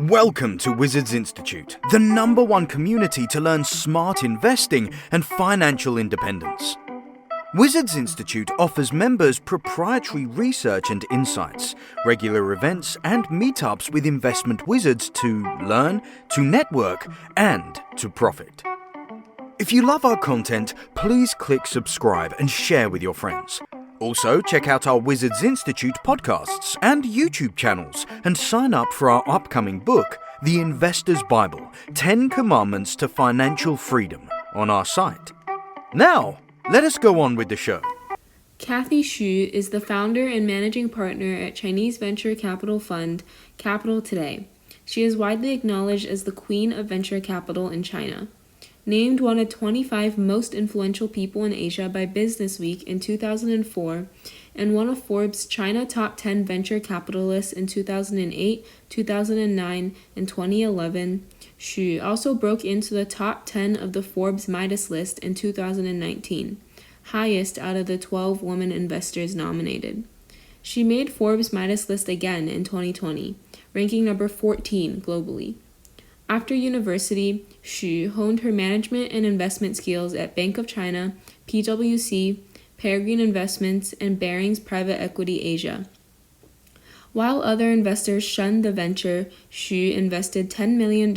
Welcome to Wizards Institute, the #1 community to learn smart investing and financial independence. Wizards Institute offers members proprietary research and insights, regular events and meetups with investment wizards to learn, to network, and to profit. If you love our content, please click subscribe and share with your friends. Also, check out our Wizards Institute podcasts and YouTube channels and sign up for our upcoming book, The Investor's Bible, 10 Commandments to Financial Freedom, on our site. Now, let us go on with the show. Kathy Xu is the founder and managing partner at Chinese venture capital fund Capital Today. She is widely acknowledged as the queen of venture capital in China. Named one of 25 most influential people in Asia by Businessweek in 2004 and one of Forbes' China Top 10 Venture Capitalists in 2008, 2009, and 2011, Xu also broke into the top 10 of the Forbes Midas List in 2019, highest out of the 12 women investors nominated. She made Forbes Midas List again in 2020, ranking number 14 globally. After university, Xu honed her management and investment skills at Bank of China, PwC, Peregrine Investments, and Barings Private Equity Asia. While other investors shunned the venture, Xu invested $10 million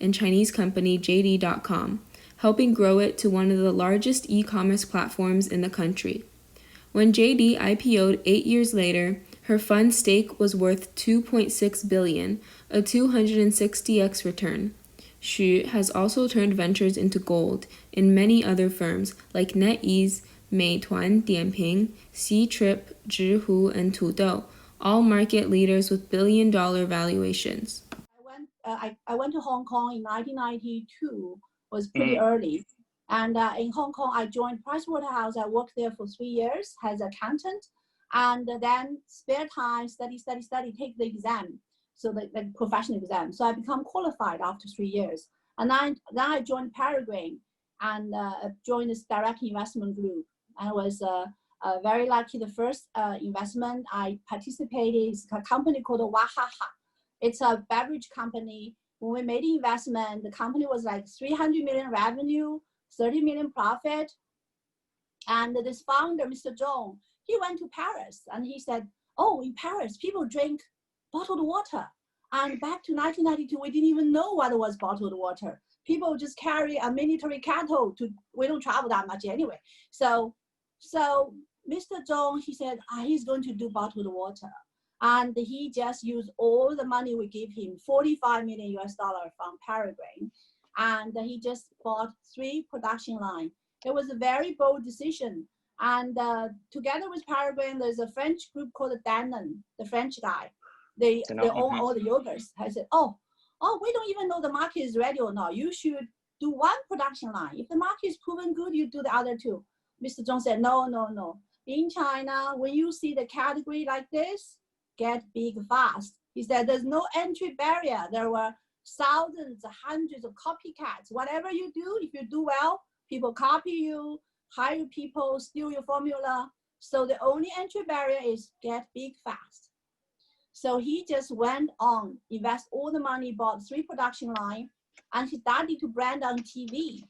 in Chinese company JD.com, helping grow it to one of the largest e-commerce platforms in the country. When JD IPO'd 8 years later, her fund stake was worth $2.6 billion, a 260x return. Xu has also turned ventures into gold in many other firms like NetEase, Meixian-Dianping, CTrip, Zhihu and Tudou, all market leaders with billion-dollar valuations. I went to Hong Kong in 1992, was pretty early. And in Hong Kong, I joined Pricewaterhouse. I worked there for 3 years as an accountant. And then spare time, study, take the exam. So the professional exam. So I become qualified after 3 years. And then I joined Peregrine and joined this direct investment group. And I was very lucky. The first investment I participated is a company called Wahaha. It's a beverage company. When we made the investment, the company was like 300 million revenue, 30 million profit. And this founder, Mr. Zhong, he went to Paris and he said, oh, in Paris, people drink bottled water. And back to 1992, we didn't even know what was bottled water. People just carry a military kettle we don't travel that much anyway. So Mr. Zhong, he said, he's going to do bottled water. And he just used all the money we gave him, $45 million from Peregrine. And he just bought 3 production lines. It was a very bold decision. And together with Peregrine, there's a French group called Danone, the French guy. They own all the yogurts. I said, oh, we don't even know the market is ready or not. You should do 1 production line. If the market is proven good, you do the other 2. Mr. Zhong said, no. In China, when you see the category like this, get big fast. He said, there's no entry barrier. There were thousands, hundreds of copycats. Whatever you do, if you do well, people copy you, hire people, steal your formula. So the only entry barrier is get big fast. So he just went on, invest all the money, bought 3 production lines, and he started to brand on TV.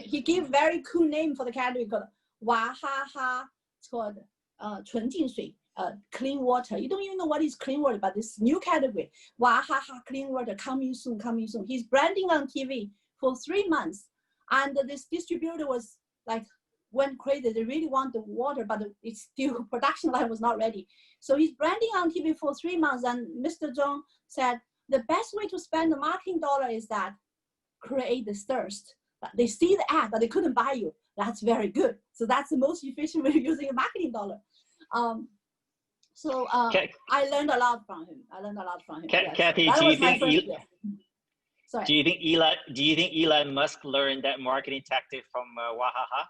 He gave very cool name for the category called Wahaha. It's called 纯净水, clean water. You don't even know what is clean water, but this new category, Wahaha clean water, coming soon. He's branding on TV for 3 months. And this distributor was like, went crazy. They really want the water, but it's still, production line was not ready. So he's branding on TV for 3 months. And Mr. Zhong said, the best way to spend the marketing dollar is that create the thirst. They see the ad, but they couldn't buy you. That's very good. So that's the most efficient way of using a marketing dollar. I learned a lot from him. Yes. Kathy, do you think Elon Musk learned that marketing tactic from Wahaha?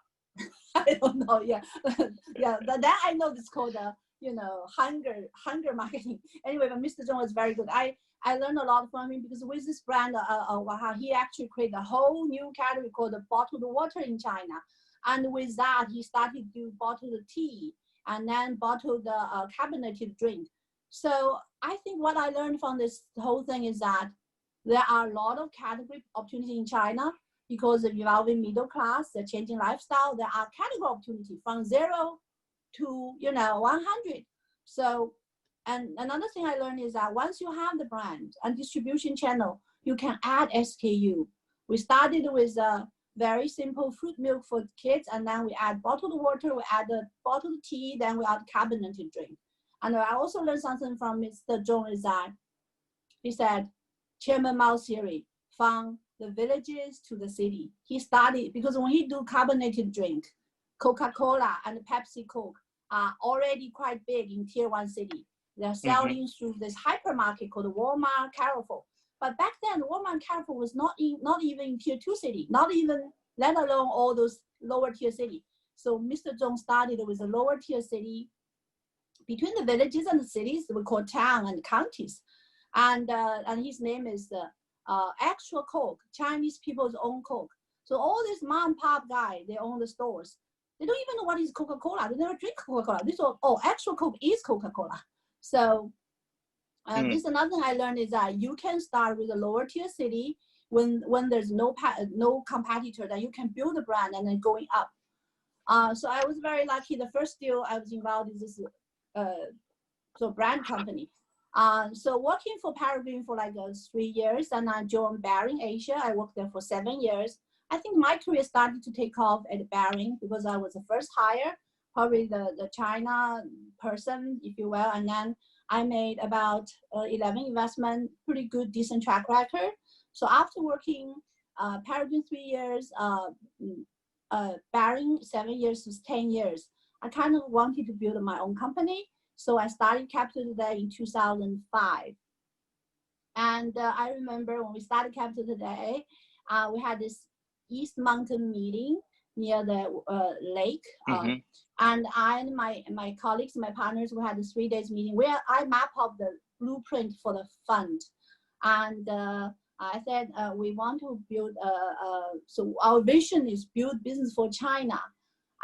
I don't know. Yeah. That I know it's called hunger marketing. Anyway, but Mr. Zhong was very good. I learned a lot from him because with this brand, Wahaha, he actually created a whole new category called bottled water in China. And with that, he started to do bottled tea and then bottled carbonated drink. So I think what I learned from this whole thing is that there are a lot of category opportunity in China because of evolving middle class, the changing lifestyle. There are category opportunity from 0 to 100. So, and another thing I learned is that once you have the brand and distribution channel, you can add SKU. We started with a very simple fruit milk for kids, and then we add bottled water, we add the bottled tea, then we add carbonated drink. And I also learned something from Mr. Zhong is that he said, Chairman Mao's theory, from the villages to the city. He started, because when he do carbonated drink, Coca-Cola and Pepsi Coke are already quite big in tier 1 city. They're selling through this hypermarket called Walmart, Carrefour. But back then, Walmart and Carrefour was not even in tier 2 city, not even, let alone all those lower tier city. So Mr. Zhong started with a lower tier city. Between the villages and the cities, we call town and counties. And his name is Actual Coke, Chinese people's own Coke. So all these mom and pop guys, they own the stores. They don't even know what is Coca-Cola. They never drink Coca-Cola. They thought, oh, Actual Coke is Coca-Cola. So this another thing I learned is that you can start with a lower tier city when there's no competitor, that you can build a brand and then going up. So I was very lucky. The first deal I was involved in this brand company. So working for Peregrine for like 3 years, and I joined Baring Asia. I worked there for 7 years. I think my career started to take off at Baring because I was the first hire, probably the China person, if you will. And then I made about 11 investment, pretty good, decent track record. So after working Peregrine 3 years, Baring 7 years to 10 years, I kind of wanted to build my own company. So I started Capital Today in 2005. And I remember when we started Capital Today, we had this East Mountain meeting near the lake. And I and my colleagues, my partners, we had a 3 days meeting where I map out the blueprint for the fund. And I said, we want to build, so our vision is build business for China.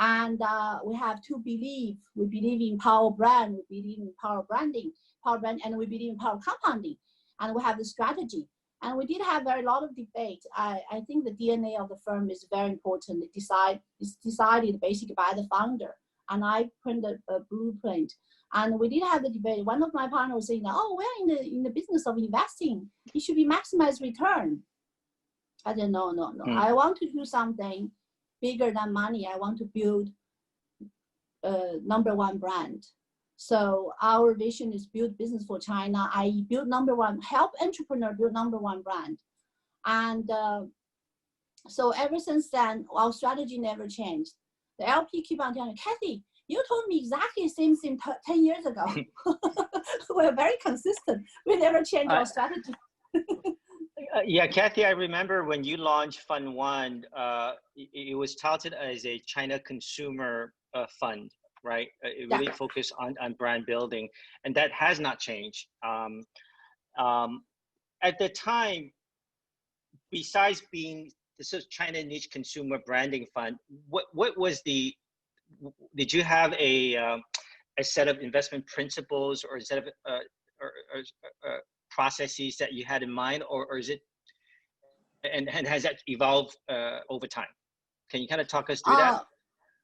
And we have to believe, we believe in power brand, we believe in power branding, and we believe in power compounding. And we have the strategy. And we did have a lot of debate. I think the DNA of the firm is very important. It's decided basically by the founder. And I printed a blueprint. And we did have the debate. One of my partners was saying, oh, we're in the business of investing. It should be maximized return. I said, no. I want to do something bigger than money. I want to build #1 brand. So our vision is build business for China. I build help entrepreneur build #1 brand. And so ever since then, our strategy never changed. The LP keep on telling me, Kathy, you told me exactly the same thing 10 years ago. We're very consistent. We never change our strategy. Yeah, Kathy, I remember when you launched Fund 1, it was touted as a China consumer fund, right? It really focused on brand building, and that has not changed. At the time, besides being this is China niche consumer branding fund, what was did you have a set of investment principles or a set of processes that you had in mind, or is it, and has that evolved over time? Can you kind of talk us through that?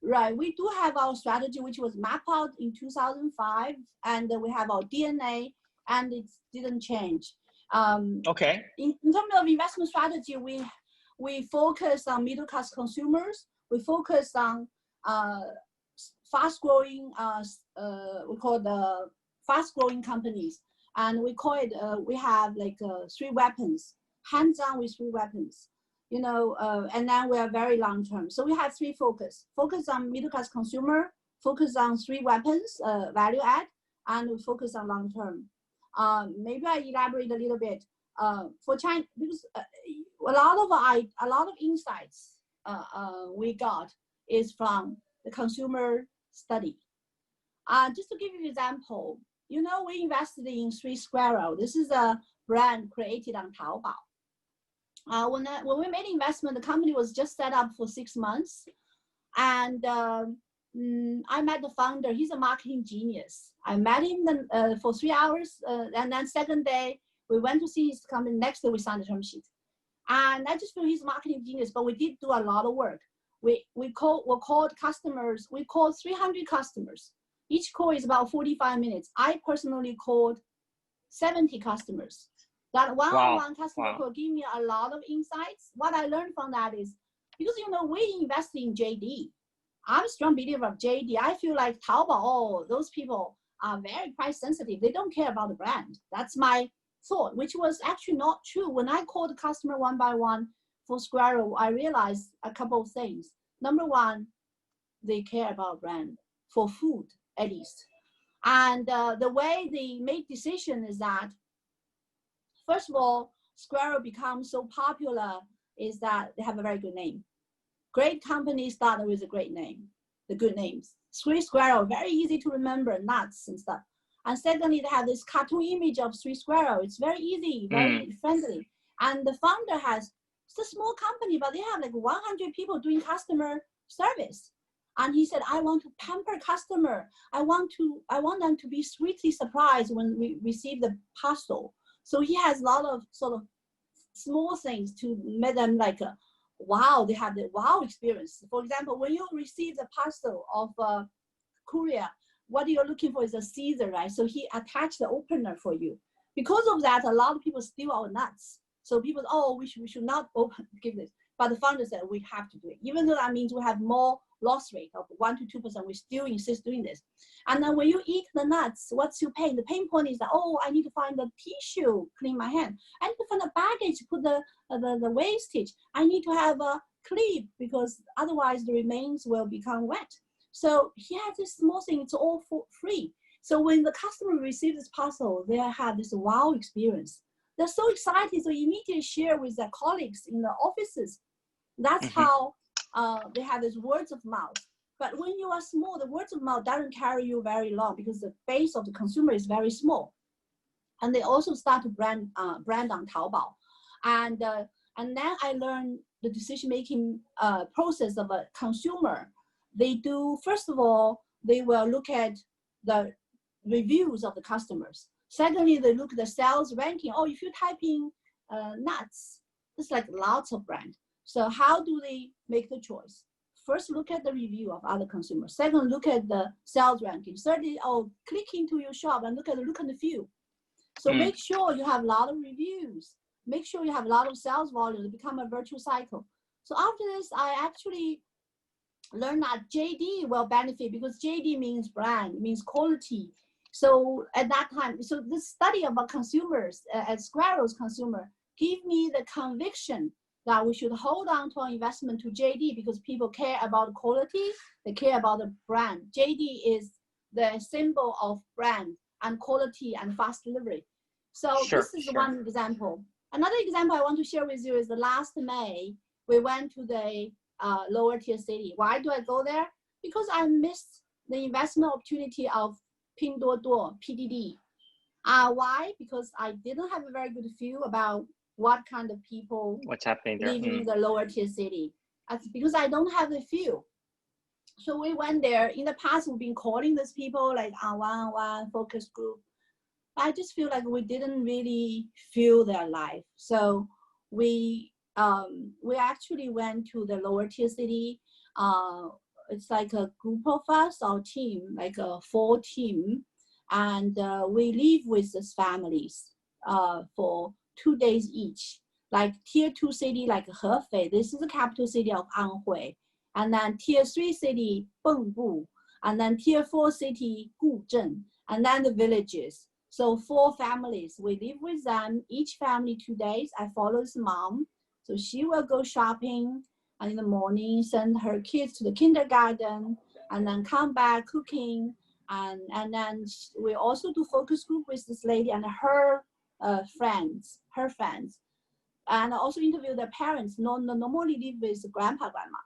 Right, we do have our strategy, which was mapped out in 2005, and we have our DNA, and it didn't change. Okay. In terms of investment strategy, we focus on middle class consumers. We focus on fast-growing, we call the fast-growing companies. And we call it, we have like 3 weapons, hands-on with 3 weapons, and then we are very long-term. So we have 3 focus on middle-class consumer, focus on 3 weapons, value add, and we focus on long-term. Maybe I elaborate a little bit. For China, because a lot of insights we got is from the consumer study. Just to give you an example, we invested in 3 Squirrel. This is a brand created on Taobao. When we made investment, the company was just set up for 6 months. And I met the founder. He's a marketing genius. I met him for 3 hours, and then second day we went to see his company. Next day we signed the term sheet, and I just feel he's a marketing genius. But we did do a lot of work. We called customers. We called 300 customers. Each call is about 45 minutes. I personally called 70 customers. That one-on-one customer call give me a lot of insights. What I learned from that is, because we invest in JD. I'm a strong believer of JD. I feel like Taobao, those people are very price sensitive. They don't care about the brand. That's my thought, which was actually not true. When I called the customer one by one for Squirrel, I realized a couple of things. Number one, they care about brand for food, at least. And the way they make decision is that, first of all, Squirrel becomes so popular is that they have a very good name. Great companies start with a great name, the good names. Three Squirrel, very easy to remember, nuts and stuff. And secondly, they have this cartoon image of three squirrel. It's very easy, very friendly. And the founder it's a small company, but they have like 100 people doing customer service. And he said, I want to pamper customer. I want them to be sweetly surprised when we receive the parcel. So he has a lot of sort of small things to make them like wow, they have the wow experience. For example, when you receive the parcel of courier, what you're looking for is a Caesar, right? So he attached the opener for you. Because of that, a lot of people steal our nuts. So people, we should not give this. But the founder said, we have to do it. Even though that means we have more loss rate of 1 to 2%, we still insist doing this. And then when you eat the nuts, what's your pain? The pain point is that, I need to find the tissue, clean my hand. I need to find the baggage, put the wastage. I need to have a clip because otherwise the remains will become wet. So he has this small thing, it's all for free. So when the customer receives this parcel, they have this wow experience. They're so excited, so immediately share with their colleagues in the offices. That's how they have this words of mouth. But when you are small, the words of mouth doesn't carry you very long because the base of the consumer is very small. And they also start to brand on Taobao. And then I learned the decision-making process of a consumer. They do, first of all, they will look at the reviews of the customers. Secondly, they look at the sales ranking. If you type in nuts, it's like lots of brands. So how do they make the choice? First, look at the review of other consumers. Second, look at the sales ranking. Thirdly, click into your shop and look and feel. So make sure you have a lot of reviews. Make sure you have a lot of sales volume to become a virtual cycle. So after this, I actually learned that JD will benefit because JD means brand, means quality. So at that time, so this study about consumers, as Squirrel's consumer, gave me the conviction that we should hold on to our investment to JD because people care about quality, they care about the brand. JD is the symbol of brand and quality and fast delivery. So this is one example. Another example I want to share with you is the last May, we went to the lower tier city. Why do I go there? Because I missed the investment opportunity of Pinduoduo, PDD. Why? Because I didn't have a very good view about what kind of people what's happening there living in the lower tier city. That's because I don't have the view. So we went there. In the past, we've been calling these people like on one-on-one focus group. I just feel like we didn't really feel their life. So we actually went to the lower tier city. It's like a group of us, our team, like a 4 team, and we live with these families for 2 days each. Like tier 2 city, like Hefei, this is the capital city of Anhui, and then tier 3 city, Bengbu, and then tier 4 city, Guzheng, and then the villages. So 4 families, we live with them, each family 2 days. I follow his mom. So she will go shopping and in the morning, send her kids to the kindergarten and then come back cooking. And then we also do focus group with this lady and her friends, and also interview their parents, normally live with grandpa, grandma.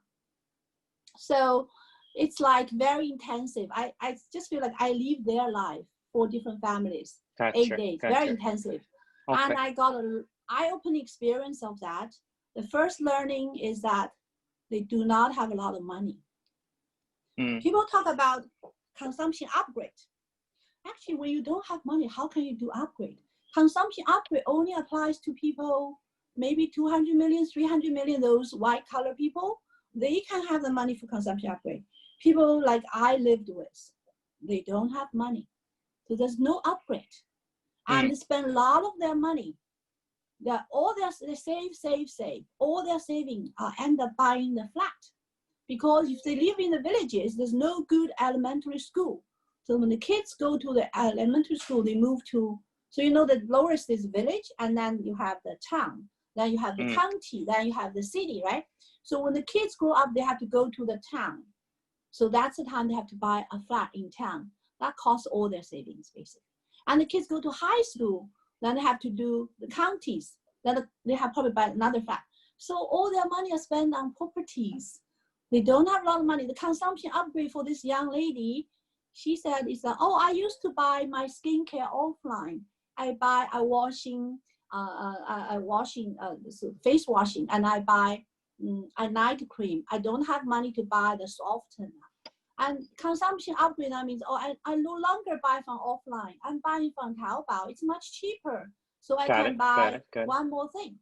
So it's like very intensive. I just feel like I live their life. 4 different families, 8 days, very intensive. Okay. And I got an eye-opening experience of that. The first learning is that they do not have a lot of money. People talk about consumption upgrade. Actually, when you don't have money, how can you do upgrade? Consumption upgrade only applies to people, maybe 200 million, 300 million, those white collar people. They can have the money for consumption upgrade. People like I lived with, they don't have money. So there's no upgrade. And they spend a lot of their money. They save. All their savings end up buying the flat. Because if they live in the villages, there's no good elementary school. So when the kids go to the elementary school, they move to, so you know the lowest is village, and then you have the town, then you have the county, then you have the city, right? So when the kids grow up, they have to go to the town. So that's the time they have to buy a flat in town. That costs all their savings, basically. And the kids go to high school, then they have to do the counties, then they have probably buy another flat. So all their money is spent on properties. They don't have a lot of money. The consumption upgrade for this young lady, she said, is that, oh, I used to buy my skincare offline. I buy face washing, and I buy a night cream. I don't have money to buy the softener. And consumption upgrade, that means, oh, I no longer buy from offline. I'm buying from Taobao. It's much cheaper. So I can buy one more thing.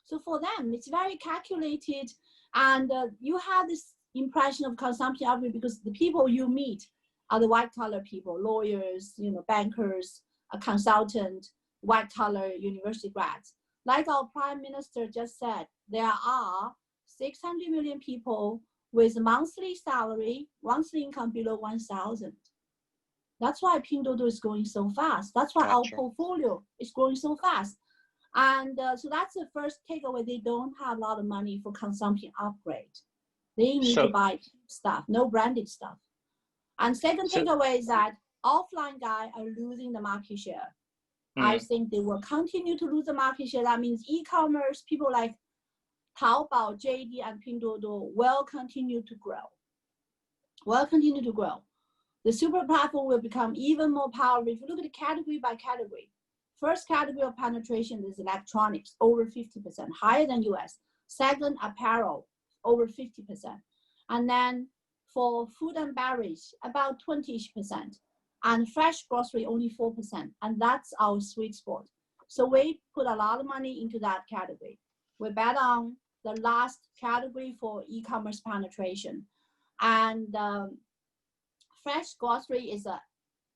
So for them, it's very calculated. And you have this impression of consumption upgrade because the people you meet are the white collar people, lawyers, bankers, a consultant, white collar university grads. Like our prime minister just said, there are 600 million people with monthly salary, monthly income below 1,000. That's why Pinduoduo is growing so fast. That's why our portfolio is growing so fast. And so that's the first takeaway. They don't have a lot of money for consumption upgrade. They need to buy stuff, no branded stuff. And second takeaway is that offline guys are losing the market share. I think they will continue to lose the market share. That means e-commerce, people like Taobao, JD, and Pinduoduo will continue to grow. The super platform will become even more powerful. If you look at it category by category, first category of penetration is electronics, over 50%, higher than US. Second, apparel, over 50%. And then for food and beverage, about 20-ish%. And fresh grocery, only 4%. And that's our sweet spot. So we put a lot of money into that category. We bet on the last category for e-commerce penetration. And fresh grocery is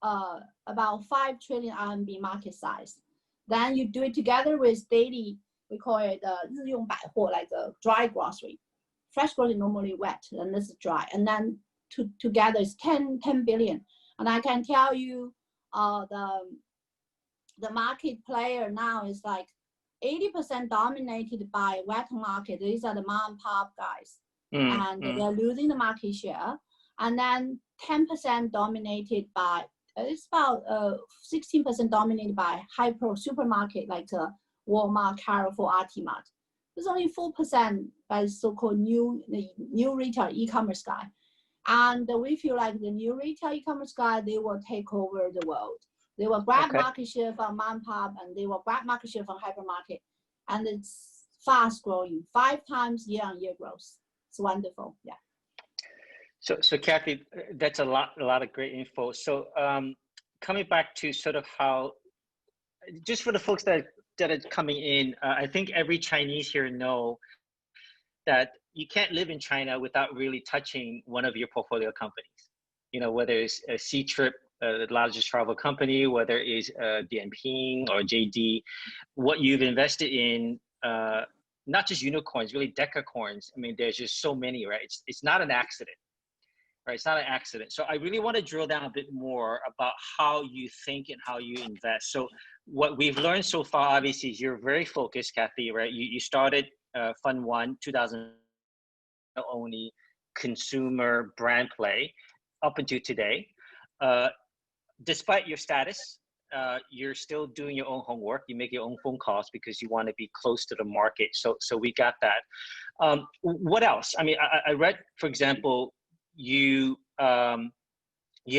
about 5 trillion RMB market size. Then you do it together with daily, we call it 日用百货, like a dry grocery. Fresh grocery normally wet, and this is dry. And then together it's 10 billion. And I can tell you the market player now is like 80% dominated by wet market. These are the mom and pop guys. And they're losing the market share. And then 10% dominated by, it's about 16% dominated by hyper supermarket like Walmart, Carrefour, Artimart. There's only 4% by so-called new retail e-commerce guy. And we feel like the new retail e-commerce guy, they will take over the world. They will grab market share from mom and pop, and they will grab market share from hypermarket. And it's fast growing, 5 times year-on-year growth. It's wonderful, yeah. So Kathy, that's a lot of great info. So coming back to sort of how, just for the folks that are coming in, I think every Chinese here know that you can't live in China without really touching one of your portfolio companies. Whether it's a CTrip, the largest travel company, whether it's Dianping or JD, what you've invested in, not just unicorns, really decacorns. I mean, there's just so many, right? It's not an accident. Right, it's not an accident. So I really want to drill down a bit more about how you think and how you invest. So what we've learned so far, obviously, is you're very focused, Kathy, right? You started Fund 1, 2000 only consumer brand play up until today. Despite your status, you're still doing your own homework. You make your own phone calls because you want to be close to the market. So we got that. What else? I mean, I read, for example, you had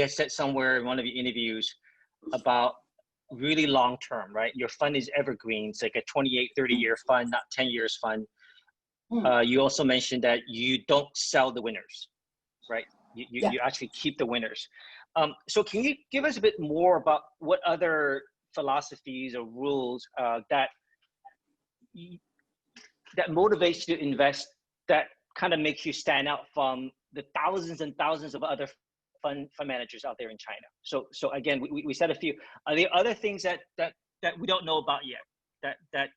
said somewhere in one of your interviews about really long term, right? Your fund is evergreen. It's like a 28, 30-year fund, not 10 years fund. You also mentioned that you don't sell the winners, right? You actually keep the winners. So can you give us a bit more about what other philosophies or rules that motivates you to invest, that kind of makes you stand out from the thousands and thousands of other fund managers out there in China? So again, we said a few. Are there other things that we don't know about yet that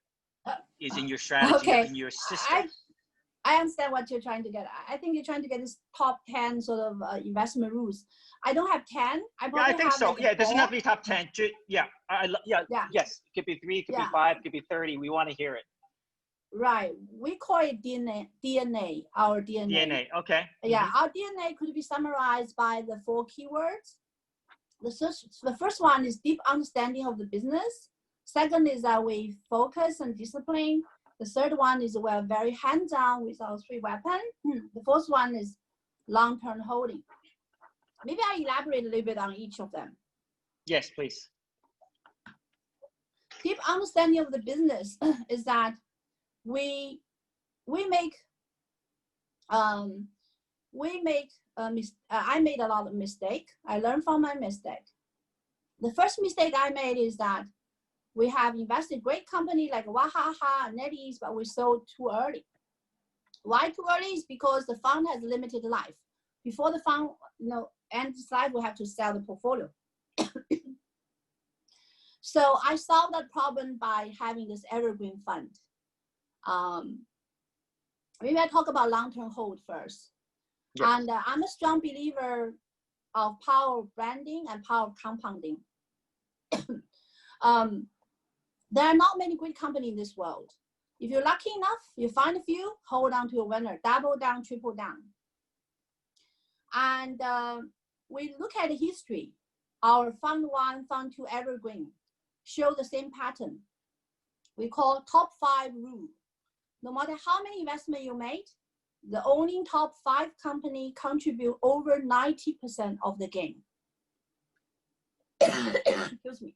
is in your strategy, in your system? I understand what you're trying to get. I think you're trying to get this top 10 sort of investment rules. I don't have 10. I think so. Like it doesn't have to be top 10. Yes. It could be 3, it could be 5, it could be 30. We want to hear it. Right. We call it DNA, our DNA. DNA, okay. Yeah, our DNA could be summarized by the 4 keywords. The first one is deep understanding of the business. Second is that we focus and discipline. The third one is we're very hands-on with our 3 weapons. The fourth one is long-term holding. Maybe I elaborate a little bit on each of them. Yes, please. Deep understanding of the business is that I made a lot of mistakes. I learned from my mistake. The first mistake I made is that we have invested great company like Wahaha and NetEase, but we sold too early. Why too early? Is because the fund has limited life. Before the fund ends its life, we have to sell the portfolio. So I solved that problem by having this evergreen fund. Maybe I talk about long-term hold first. Yes. And I'm a strong believer of power of branding and power of compounding. There are not many great companies in this world. If you're lucky enough, you find a few, hold on to a winner, double down, triple down. And we look at the history. Our fund 1, fund 2 evergreen show the same pattern. We call top 5 rule. No matter how many investments you made, the only top 5 company contribute over 90% of the gain. Excuse me.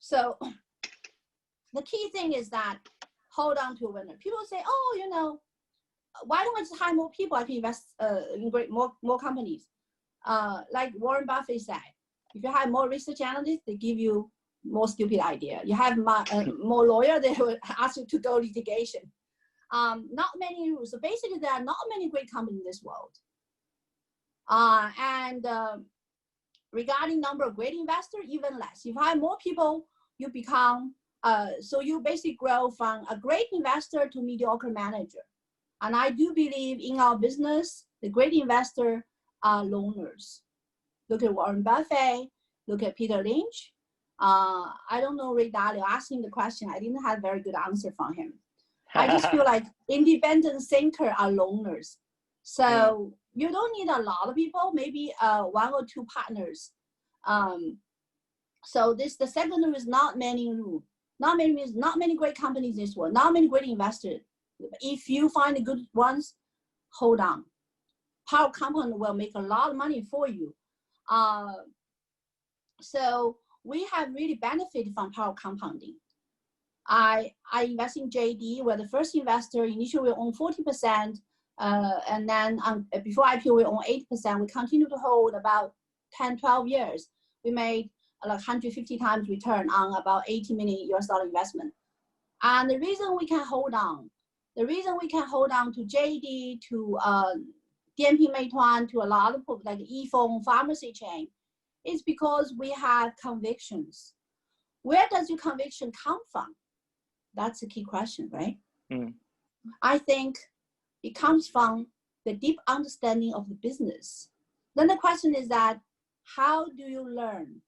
So the key thing is that hold on to a winner. People say, oh, why don't I just hire more people? I can invest in more companies. Like Warren Buffett said, if you have more research analysts, they give you more stupid idea. You have more lawyer, they will ask you to go litigation. Not many rules. So basically, there are not many great companies in this world. Regarding number of great investors, even less. If you have more people, you become, so you basically grow from a great investor to mediocre manager. And I do believe in our business, the great investor are loners. Look at Warren Buffett, look at Peter Lynch. I don't know Ray Dalio, asking the question, I didn't have a very good answer from him. I just feel like independent thinkers are loners. So you don't need a lot of people, maybe 1 or 2 partners. So the second rule is not many rule. Not many means not many great companies in this world, not many great investors. If you find the good ones, hold on. Power compound will make a lot of money for you. So we have really benefited from power compounding. I invest in JD. We're the first investor. Initially, we own 40%. And then before IPO, we own 8%. We continue to hold about 10, 12 years. We made like 150 times return on about $80 million investment. And the reason we can hold on, to JD, to Dianping Meituan, to a lot of like e-phone pharmacy chain, is because we have convictions. Where does your conviction come from? That's the key question, right? I think it comes from the deep understanding of the business. Then the question is that, how do you learn?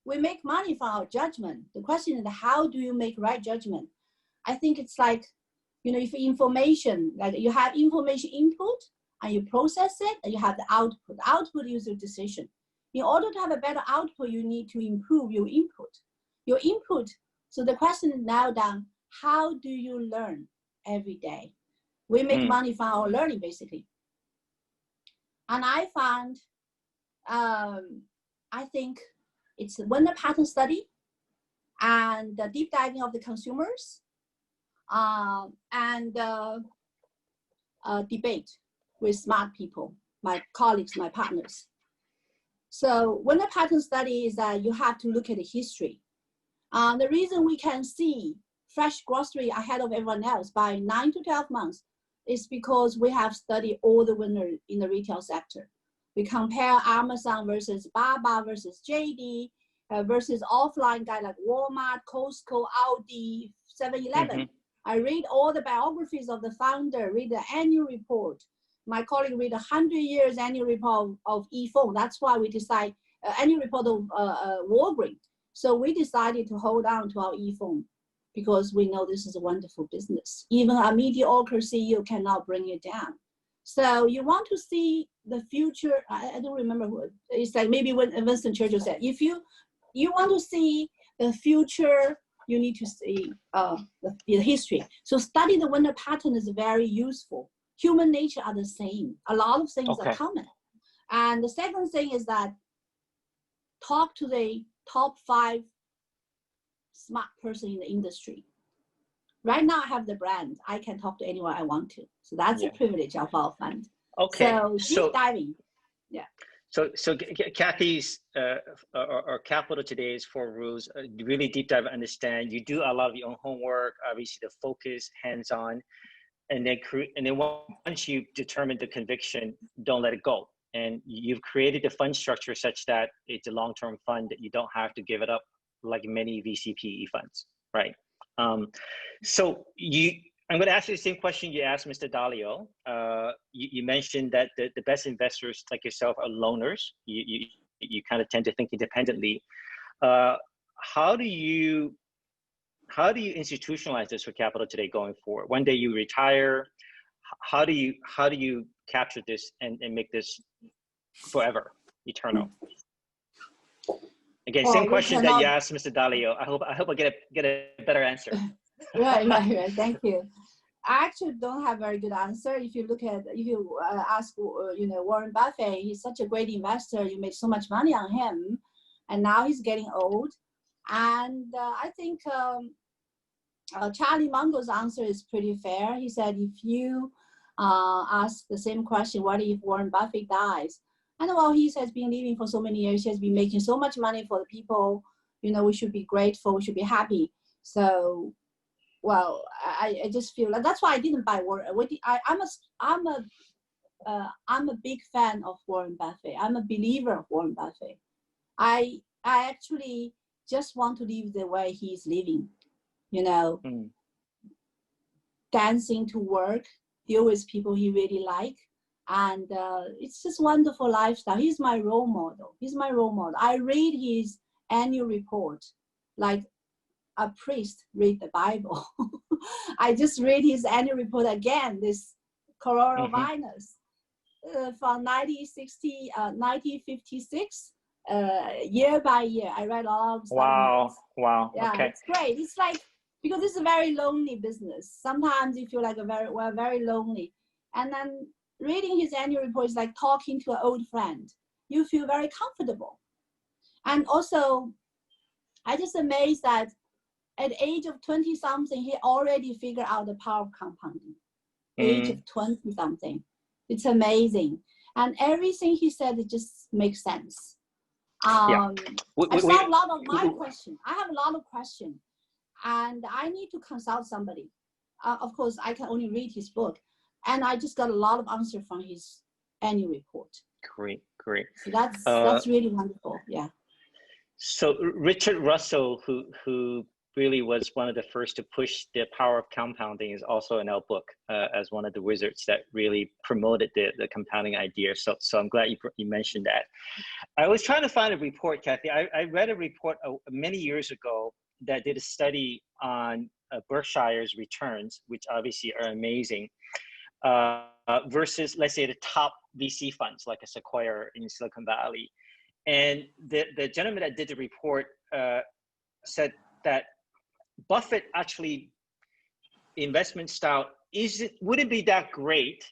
We make money from our judgment. The question is, how do you make right judgment? I think it's like, if information, like you have information input and you process it, and you have the output. The output is your decision. In order to have a better output, you need to improve your input. So the question is now down, how do you learn every day? We make money from our learning, basically. And I found, I think it's winner pattern study. and deep diving of the consumers, and debate with smart people, my colleagues, my partners. So when the pattern study is that you have to look at the history. The reason we can see fresh grocery ahead of everyone else by 9 to 12 months is because we have studied all the winners in the retail sector. We compare Amazon versus Baba versus JD versus offline guy like Walmart, Costco, Aldi, 7-Eleven. I read all the biographies of the founder, read the annual report. My colleague read 100 years annual report of ePhone. That's why we decide annual report of Walgreens. So we decided to hold on to our ePhone because we know this is a wonderful business. Even a mediocre CEO cannot bring it down. So you want to see the future. I don't remember who, it's like maybe when Winston Churchill said, if you want to see the future, you need to see the history. So study the winner pattern is very useful. Human nature are the same. A lot of things are common. And the second thing is that talk to the top 5 smart person in the industry. Right now I have the brand. I can talk to anyone I want to. So that's a privilege of our fund. Okay. So deep diving. Yeah. So Kathy's or Capital Today's 4 rules, really deep dive, understand. You do a lot of your own homework, obviously the focus, hands-on, and then once you determine the conviction, don't let it go. And you've created the fund structure such that it's a long-term fund that you don't have to give it up like many VCPE funds, right? So I'm going to ask you the same question you asked Mr. Dalio. You mentioned that the best investors like yourself are loners. You kind of tend to think independently. How do you institutionalize this for Capital Today going forward? One day you retire. How do you capture this and make this forever, eternal? Again, same question that you asked Mr. Dalio. I hope I get a better answer. Right. Thank you. I actually don't have a very good answer. If you ask, Warren Buffett, he's such a great investor. You made so much money on him, and now he's getting old. And I think Charlie Mungo's answer is pretty fair. He said, if you ask the same question, what if Warren Buffett dies? And well, he has been living for so many years. He has been making so much money for the people. We should be grateful. We should be happy. So, well, I just feel like that's why I didn't buy Warren. I'm a big fan of Warren Buffett. I'm a believer of Warren Buffett. I actually just want to live the way he's living. Dancing to work, deal with people he really like. And it's just wonderful lifestyle. He's my role model. I read his annual report like a priest read the Bible. I just read his annual report again, this coronavirus from 1956, year by year. I read all of Wow. Yeah, okay. It's great. It's like, because it's a very lonely business. Sometimes you feel like we're very lonely. And then reading his annual report is like talking to an old friend. You feel very comfortable. And also, I just amazed that at the age of 20-something, he already figured out the power of compounding. Age of 20-something. It's amazing. And everything he said, it just makes sense. I have a lot of questions. I have a lot of questions. And I need to consult somebody. Of course, I can only read his book. And I just got a lot of answers from his annual report. Great. So that's really wonderful. Yeah. So Richard Russell, who really was one of the first to push the power of compounding, is also in our book as one of the wizards that really promoted the compounding idea. So I'm glad you mentioned that. I was trying to find a report, Kathy. I read a report many years ago that did a study on Berkshire's returns, which obviously are amazing, versus, let's say, the top VC funds like a Sequoia in Silicon Valley. And the gentleman that did the report said that Buffett actually investment style wouldn't be that great.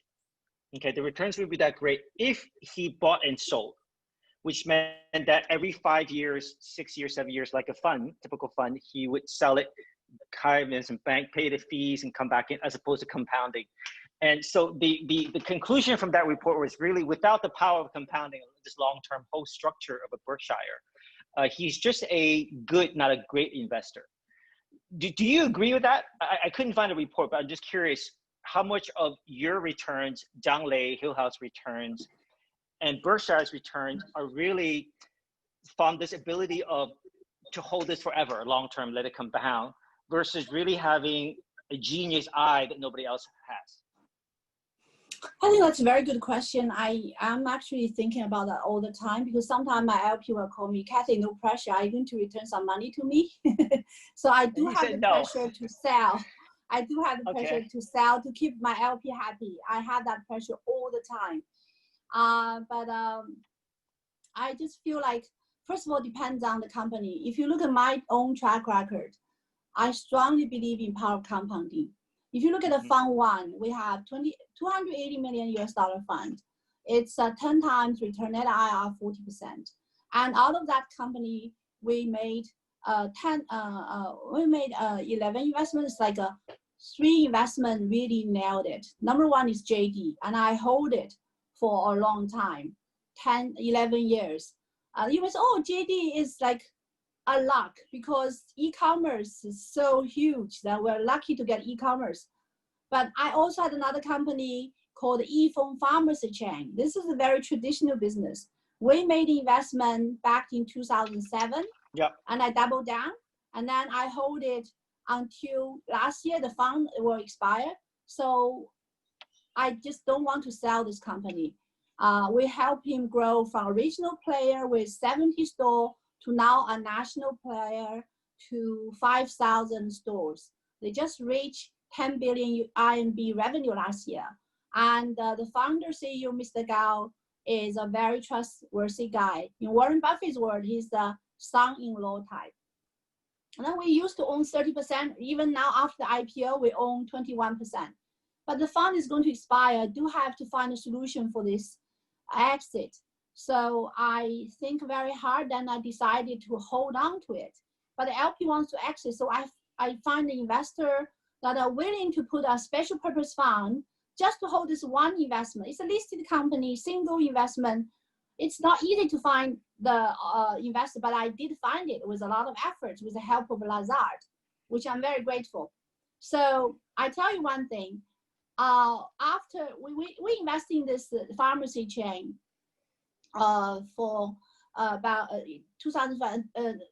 Okay, the returns would be that great if he bought and sold. which meant that every 5 years, 6 years, 7 years, like a fund, typical fund, he would sell it, kind of some bank, pay the fees, and come back in, as opposed to compounding. And so the conclusion from that report was really, without the power of compounding, this long-term whole structure of a Berkshire, he's just a good, not a great investor. Do you agree with that? I couldn't find a report, but I'm just curious how much of your returns, Zhanglei, Hill House returns, and Berkshire's returns are really from this ability to hold this forever, long-term, let it compound, versus really having a genius eye that nobody else has? I think that's a very good question. I'm actually thinking about that all the time, because sometimes my LP will call me, Kathy, no pressure, are you going to return some money to me? So I do have the pressure to sell. I do have the pressure to sell to keep my LP happy. I have that pressure all the time. But I just feel like, first of all, depends on the company. If you look at my own track record, I strongly believe in power of compounding. If you look at the fund one, we have $280 million US fund. It's a 10 times return net IRR 40%. And out of that company, we made 11 investments, like 3 investments really nailed it. Number one is JD, and I hold it for a long time, 10, 11 years. You may say, oh, JD is like a luck, because e-commerce is so huge that we're lucky to get e-commerce. But I also had another company called eFeng Pharmacy Chain. This is a very traditional business. We made the investment back in 2007, and I doubled down, and then I hold it until last year. The fund will expire, so I just don't want to sell this company. We help him grow from a regional player with 70 stores to now a national player to 5,000 stores. They just reached 10 billion RMB revenue last year. And the founder CEO, Mr. Gao, is a very trustworthy guy. In Warren Buffett's word, he's the son-in-law type. And then we used to own 30%. Even now after the IPO, we own 21%. But the fund is going to expire. I do have to find a solution for this exit. So I think very hard, and I decided to hold on to it. But the LP wants to exit, so I find an investor that are willing to put a special purpose fund just to hold this one investment. It's a listed company, single investment. It's not easy to find the investor, but I did find it with a lot of effort with the help of Lazard, which I'm very grateful. So I tell you one thing, after we invest in this pharmacy chain for about 2005,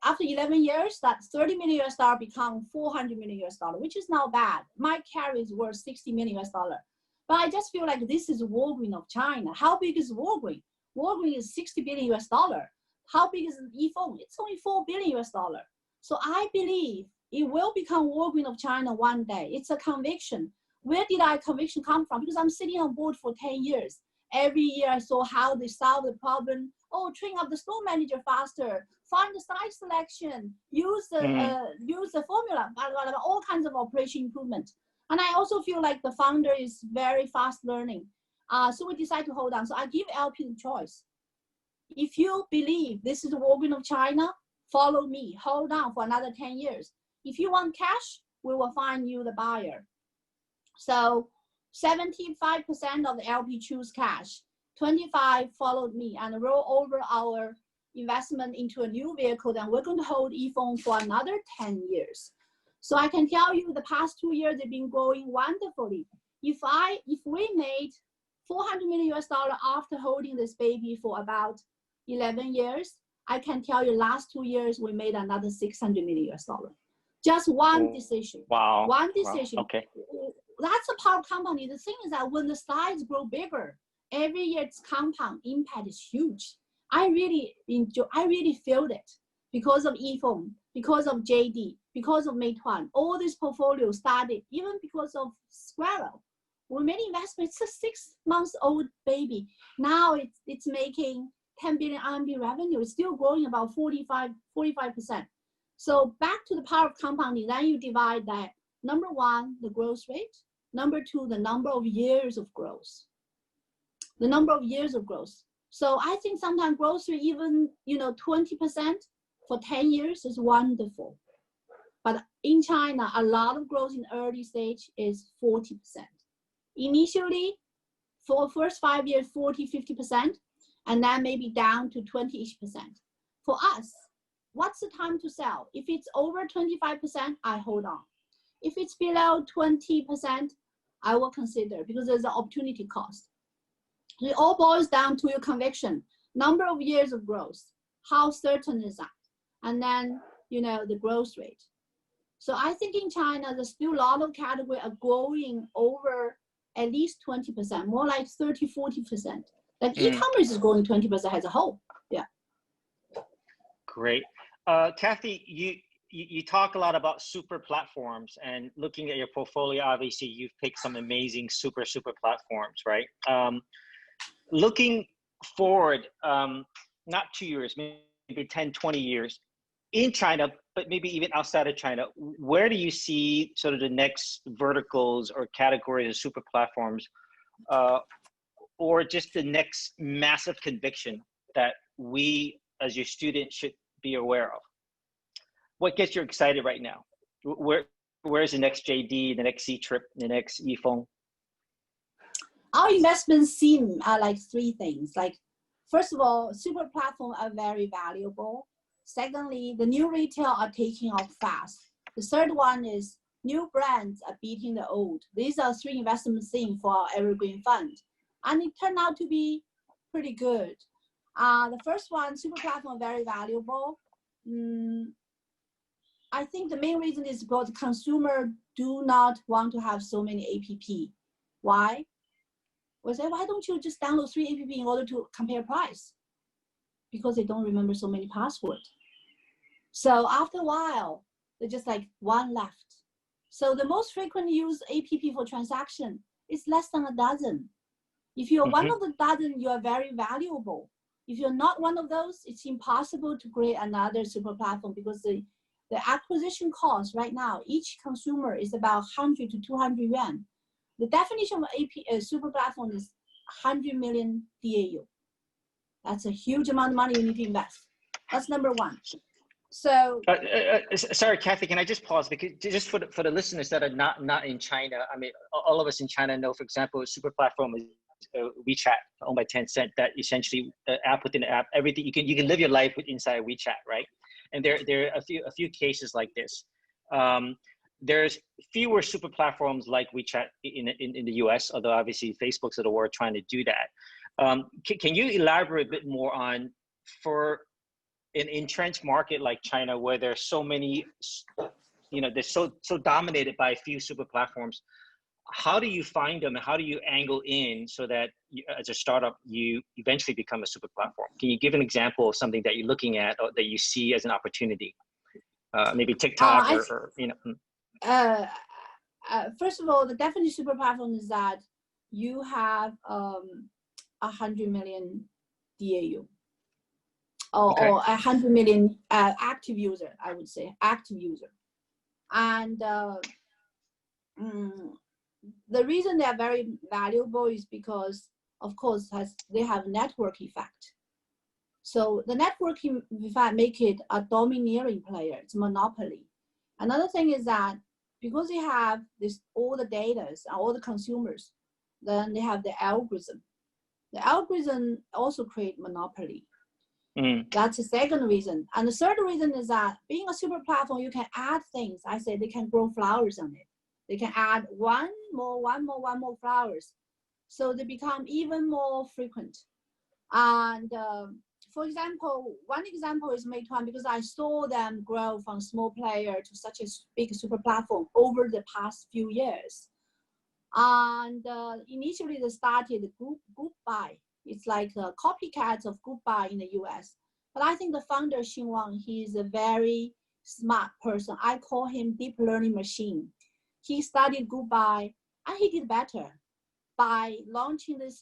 after 11 years, that $30 million become $400 million, which is not bad. My carry is worth $60 million. But I just feel like this is Walgreens of China. How big is Walgreens? Walgreens is $60 billion. How big is eFeng? It's only $4 billion. So I believe it will become Walgreens of China one day. It's a conviction. Where did our conviction come from? Because I'm sitting on board for 10 years. Every year I saw how they solve the problem. Oh, train up the store manager faster, find the size selection, use the formula, all kinds of operation improvement. And I also feel like the founder is very fast learning. So we decide to hold on. So I give LP the choice. If you believe this is the Walgreens of China, follow me, hold on for another 10 years. If you want cash, we will find you the buyer. So 75% of the LP choose cash, 25 followed me and roll over our investment into a new vehicle. Then we're going to hold eFeng for another 10 years. So I can tell you the past 2 years, they've been growing wonderfully. If we made $400 million after holding this baby for about 11 years, I can tell you last 2 years, we made another $600 million. Just one decision. Wow. One decision. Wow. Okay. That's a power company. The thing is that when the size grow bigger, every year its compound impact is huge. I really feel it because of eFeng, because of JD, because of Meituan. All this portfolio started even because of Squirrel. We made investments. It's a 6-month-old baby. Now it's making 10 billion RMB revenue. It's still growing about 45%. So back to the power of compounding. Then you divide that. Number one, the growth rate. Number two, the number of years of growth. The number of years of growth. So I think sometimes grocery, even 20% for 10 years is wonderful. But in China, a lot of growth in early stage is 40%. Initially, for first 5 years, 40, 50%, and then maybe down to 20-ish%. For us, what's the time to sell? If it's over 25%, I hold on. If it's below 20%, I will consider, because there's an opportunity cost. It all boils down to your conviction, number of years of growth, how certain is that, and then the growth rate. So I think in China, there's still a lot of categories are growing over at least 20%, more like 30-40%. Like e-commerce is growing 20% as a whole. Yeah. Great. Kathy, you talk a lot about super platforms, and looking at your portfolio, obviously you've picked some amazing super platforms, right? Looking forward, not 2 years, maybe 10, 20 years in China, but maybe even outside of China, where do you see sort of the next verticals or categories of super platforms, or just the next massive conviction that we as your students should be aware of? What gets you excited right now? Where's the next JD, the next CTrip, the next Yifeng? Our investment theme are like three things. Like, first of all, super platforms are very valuable. Secondly, the new retail are taking off fast. The third one is new brands are beating the old. These are three investment themes for our evergreen fund. And it turned out to be pretty good. The first one, super platform, very valuable. I think the main reason is because consumers do not want to have so many app. Why? We say, why don't you just download 3 app in order to compare price? Because they don't remember so many passwords. So after a while, they're just like one left. So the most frequent used app for transaction is less than a dozen. If you're one of the dozen, you are very valuable. If you're not one of those, it's impossible to create another super platform, because the acquisition cost right now, each consumer is about 100 to 200 yuan. The definition of super platform is 100 million DAU. That's a huge amount of money you need to invest. That's number one. So sorry, Kathy, can I just pause, because just for the listeners that are not in China, I mean, all of us in China know, for example, a super platform is WeChat, owned by Tencent, that essentially app within the app, everything you can live your life inside WeChat, right? And there are a few cases like this. There's fewer super platforms like WeChat in the US, although obviously Facebook's of the world trying to do that. Can you elaborate a bit more on, for an entrenched market like China, where there's so many, they're so dominated by a few super platforms, how do you find them and how do you angle in so that you, as a startup, you eventually become a super platform? Can you give an example of something that you're looking at or that you see as an opportunity? Maybe TikTok first of all, the definition of super platform is that you have 100 million DAU. Or 100 million active user, I would say, active user. And the reason they are very valuable is because, of course, they have network effect. So the networking effect make it a domineering player, it's monopoly. Another thing is that because they have all the data, all the consumers, then they have the algorithm. The algorithm also create monopoly. That's the second reason. And the third reason is that being a super platform, you can add things. I say they can grow flowers on it. They can add one more flowers. So they become even more frequent. And for example, one example is Meituan, because I saw them grow from small player to such a big super platform over the past few years. And initially they started group buy. It's like a copycat of group buy in the US. But I think the founder, Xinwang, he's a very smart person. I call him deep learning machine. He studied group buy and he did better by launching this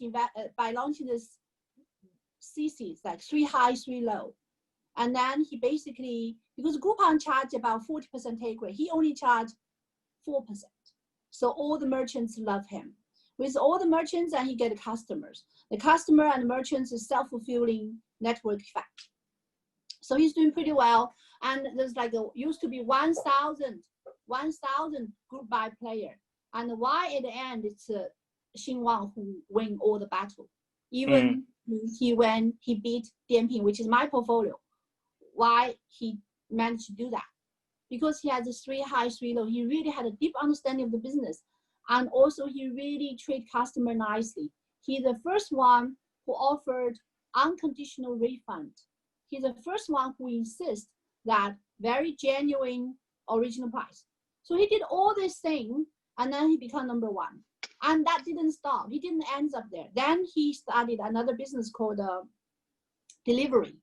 CCs, like 3 high, 3 low. And then he basically, because Groupon charged about 40% take rate, he only charged 4%. So all the merchants love him. with all the merchants, and he get customers. The customer and the merchants is self-fulfilling network effect. So he's doing pretty well. And there's like used to be 1,000 group buy player. And why at the end it's Xin Wang who win all the battle. Even he beat Dianping, which is my portfolio. Why he managed to do that? Because he has a 3 high, 3 low. He really had a deep understanding of the business. And also he really treat customer nicely. He's the first one who offered unconditional refund. He's the first one who insists that very genuine original price. So he did all these things, and then he became number 1. And that didn't stop. He didn't end up there. Then he started another business called delivery.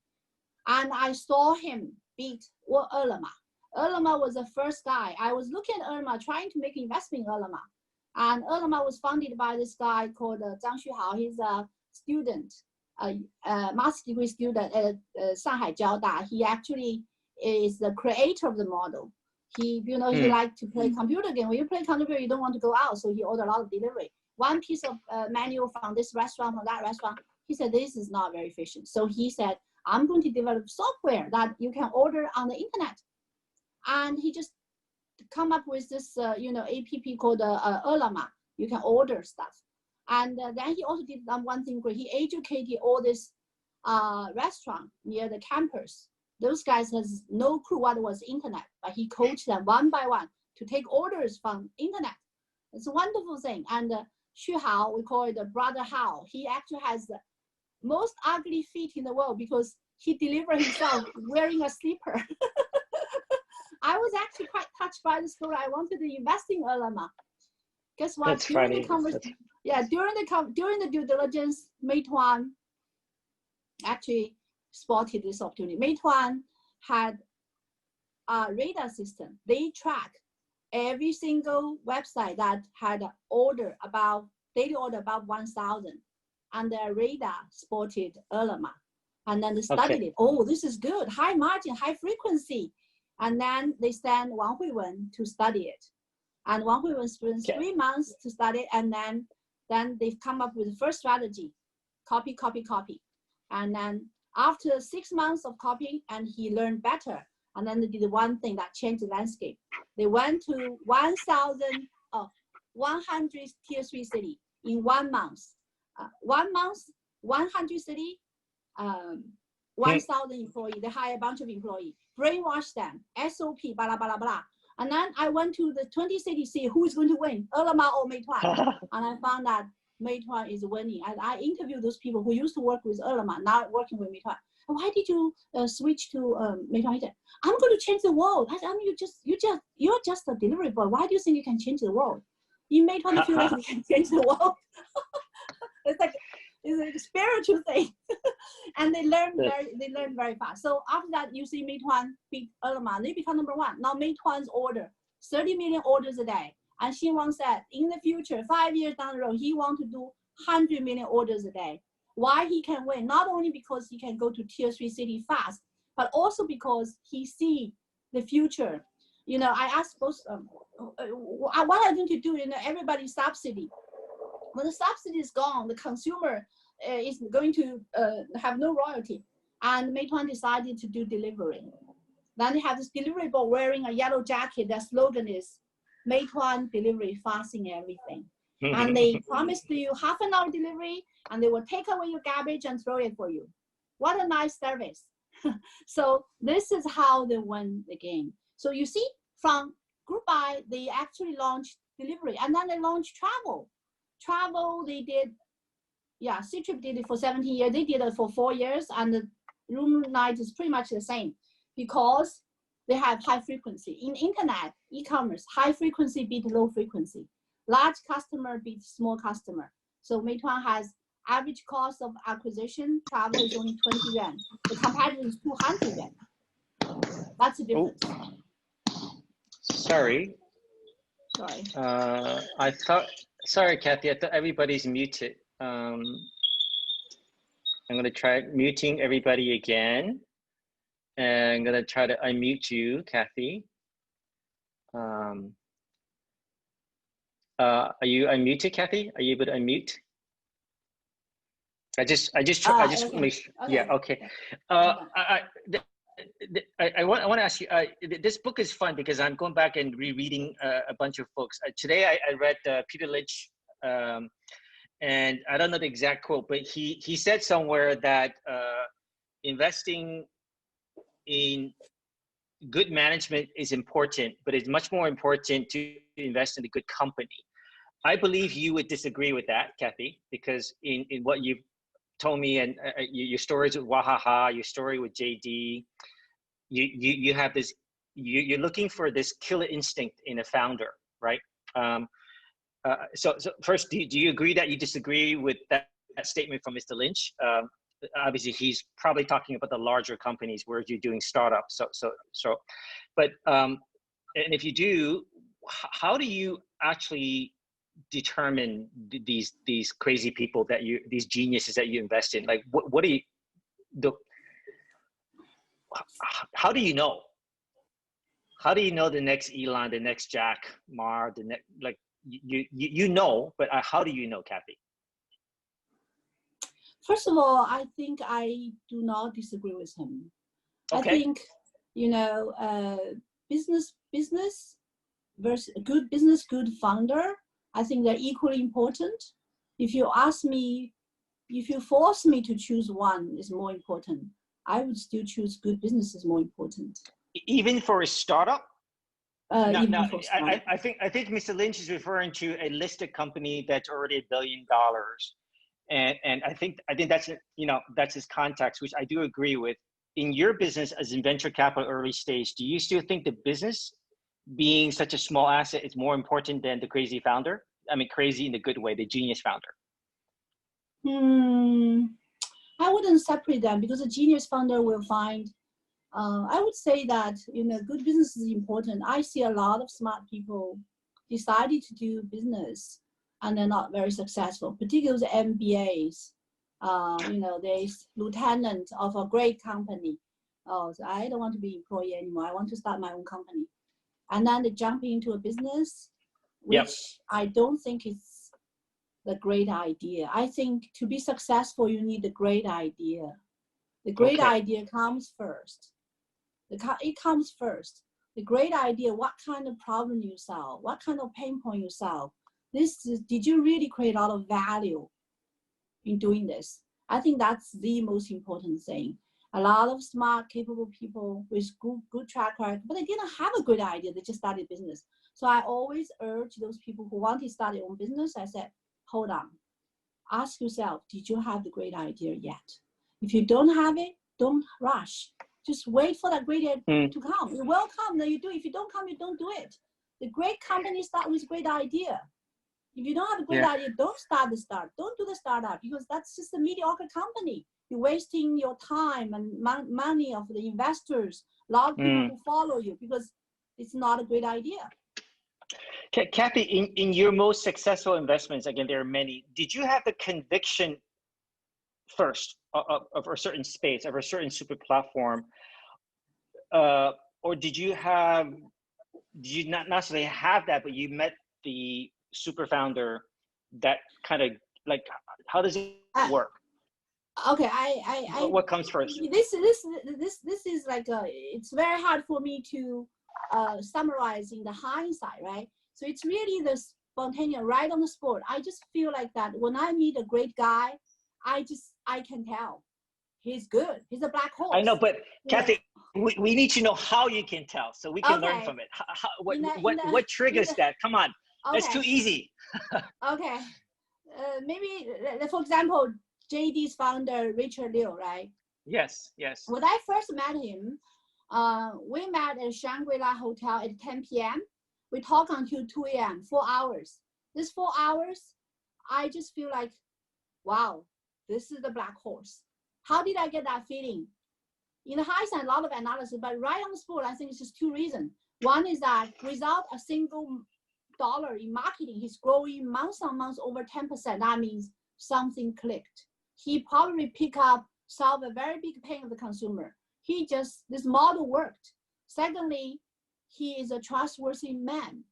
And I saw him beat Ele.me. Ele.me was the first guy. I was looking at Ele.me, trying to make an investment in Ele.me. And Ele.me was founded by this guy called Zhang Xuhao. He's a student, a master's degree student at Shanghai Jiaoda. He actually is the creator of the model. He, he liked to play computer game. When you play computer, you don't want to go out, so he ordered a lot of delivery. One piece of menu from this restaurant, from that restaurant. He said, this is not very efficient. So he said, I'm going to develop software that you can order on the internet. And he just come up with this, app called Ele.me. You can order stuff. And then he also did one thing great. He educated all this restaurant near the campus. Those guys has no clue what was internet, but he coached them one by one to take orders from internet. It's a wonderful thing. And Xu Hao, we call it the brother Hao. He actually has the most ugly feet in the world because he delivered himself wearing a slipper. I was actually quite touched by the story. I wanted to invest in Ele.me. Guess what? That's funny. During the due diligence, Meituan actually spotted this opportunity. Meituan had a radar system. They track every single website that had daily order about 1,000, and their radar spotted Ele.me. And then they studied it. Oh, this is good. High margin, high frequency. And then they send Wang Huiwen to study it. And Wang Huiwen spends 3 months to study it, and then they've come up with the first strategy: copy, copy, copy. And then after 6 months of copying, and he learned better, and then they did one thing that changed the landscape. They went to 100 tier 3 city in 1 month. 1 month, 100 city, 1,000 employees. They hire a bunch of employees, brainwash them, SOP, blah, blah, blah, blah. And then I went to the 20 cities, see who is going to win, Ele.me or Meituan. And I found that Meituan is winning. And I interviewed those people who used to work with Ele.me, now working with Meituan. Why did you switch to Meituan? He said, I'm going to change the world. I said, you're just a delivery boy. Why do you think you can change the world? In Meituan, you feel like you can change the world. It's a spiritual thing. And they learn very fast. So after that, you see Meituan beat Ele.me. They become number 1. Now Meituan's order 30 million orders a day. And Xin Wang said, in the future, 5 years down the road, he wants to do 100 million orders a day. Why he can win? Not only because he can go to tier 3 city fast, but also because he see the future. I asked both, what are you going to do? Everybody subsidy. When the subsidy is gone, the consumer is going to have no royalty. And Meituan decided to do delivery. Then they have this delivery boy wearing a yellow jacket. Their slogan is Meituan delivery, fasting everything. And they promise you half an hour delivery, and they will take away your garbage and throw it for you. What a nice service. So this is how they win the game. So you see, from group buy, they actually launched delivery, and then they launched travel. Travel, they did, CTrip did it for 17 years. They did it for 4 years, and the room night is pretty much the same because they have high frequency. In internet, e-commerce, high frequency beat low frequency. Large customer beats small customer. So Meituan has average cost of acquisition, travel is only 20 yuan. The competitor is 200 yuan. That's the difference. Oh. Sorry. Sorry, Kathy, I thought everybody's muted. I'm gonna try muting everybody again. And I'm gonna try to unmute you, Kathy. Are you unmuted, Kathy? Are you able to unmute? I just Okay. make sure. Okay. Yeah. Okay. I want to ask you. This book is fun because I'm going back and rereading a bunch of books. Today I read Peter Lynch, and I don't know the exact quote, but he said somewhere that investing in good management is important, but it's much more important to invest in a good company. I believe you would disagree with that, Kathy, because in what you've told me and your stories with Wahaha, your story with JD, you have this, you're looking for this killer instinct in a founder, right? So first, do you agree that you disagree with that statement from Mr. Lynch? Obviously, he's probably talking about the larger companies where you're doing startups. But and if you do, how do you actually determine these crazy people that these geniuses that you invest in? Like, what do you how do you know? How do you know the next Elon, the next Jack Ma, the next, like, you know, but how do you know, Kathy? First of all, I think I do not disagree with him. Okay. I think, business versus good business, good founder, I think they're equally important. If you ask me, if you force me to choose one is more important, I would still choose good business is more important. Even for a startup? Even for startup. I think Mr. Lynch is referring to a listed company that's already $1 billion. And I think that's, that's his context, which I do agree with. In your business as in venture capital early stage, do you still think the business being such a small asset is more important than the crazy founder? I mean, crazy in the good way, the genius founder. I wouldn't separate them because a genius founder will find, I would say that, good business is important. I see a lot of smart people decided to do business and they're not very successful, particularly MBAs. They're lieutenant of a great company. Oh, so I don't want to be employee anymore. I want to start my own company. And then they jump into a business, which I don't think is the great idea. I think to be successful, you need a great idea. The great idea comes first. It comes first. The great idea, what kind of problem you solve, what kind of pain point you solve. Did you really create a lot of value in doing this? I think that's the most important thing. A lot of smart, capable people with good track record, but they didn't have a good idea. They just started business. So I always urge those people who want to start their own business. I said, hold on. Ask yourself, did you have the great idea yet? If you don't have it, don't rush. Just wait for that great idea to come. It will come, then you do it. If you don't come, you don't do it. The great companies start with great idea. If you don't have a great idea, don't start the start. Don't do the startup because that's just a mediocre company. You're wasting your time and money of the investors, a lot of people who follow you because it's not a great idea. Kathy, in your most successful investments, again, there are many, did you have the conviction first of a certain space, of a certain super platform? Or did you not necessarily have that, but you met the super founder that kind of, like, how does it work? Okay, what comes first? This is like it's very hard for me to summarize in the hindsight, right? So it's really the spontaneous, right on the spot. I just feel like that when I meet a great guy, I can tell he's good. He's a black horse. I know, but Kathy, we need to know how you can tell so we can learn from it. What triggers that? Come on, that's too easy. Okay, maybe for example, JD's founder, Richard Liu, right? Yes. When I first met him, we met at Shangri-La Hotel at 10 p.m. We talked until 2 a.m., 4 hours. This 4 hours, I just feel like, wow, this is the black horse. How did I get that feeling? In the hindsight, a lot of analysis, but right on the spot, I think it's just two reasons. One is that without a single dollar in marketing, he's growing month on month over 10%. That means something clicked. He probably solve a very big pain of the consumer. This model worked. Secondly, he is a trustworthy man.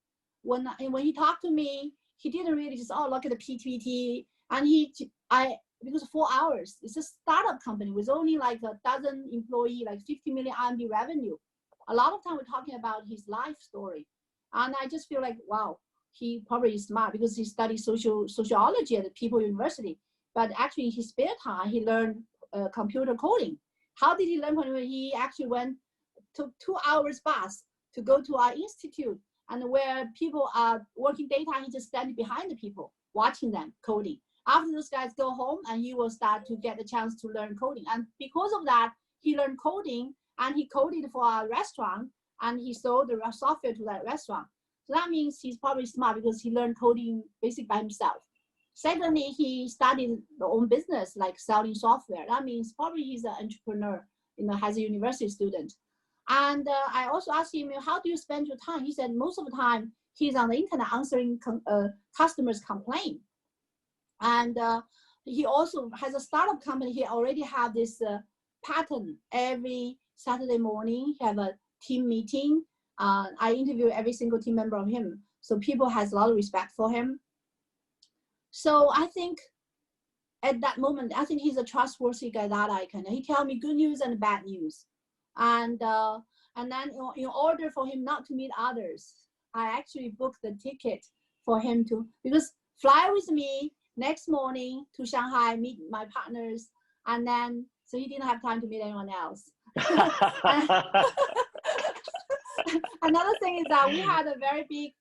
When he talked to me, he didn't really just, oh, look at the PPT. And because 4 hours, it's a startup company with only like a dozen employee, like 50 million RMB revenue. A lot of time we're talking about his life story. And I just feel like, wow, he probably is smart because he studied sociology at the People University. But actually in his spare time, he learned computer coding. How did he learn? He actually took 2 hours bus to go to our institute, and where people are working data, he just standing behind the people, watching them coding. After those guys go home, and he will start to get the chance to learn coding. And because of that, he learned coding, and he coded for a restaurant, and he sold the software to that restaurant. So that means he's probably smart because he learned coding basically by himself. Secondly, he started the own business, like selling software. That means probably he's an entrepreneur, as a university student. And I also asked him, how do you spend your time? He said most of the time he's on the internet answering customers' complaint. And he also has a startup company. He already have this pattern. Every Saturday morning, he have a team meeting. I interview every single team member of him. So people has a lot of respect for him. So I think at that moment, I think he's a trustworthy guy that I can. He tell me good news and bad news. And then in order for him not to meet others, I actually booked the ticket for him because fly with me next morning to Shanghai, meet my partners, and then, so he didn't have time to meet anyone else. Another thing is that we had a very big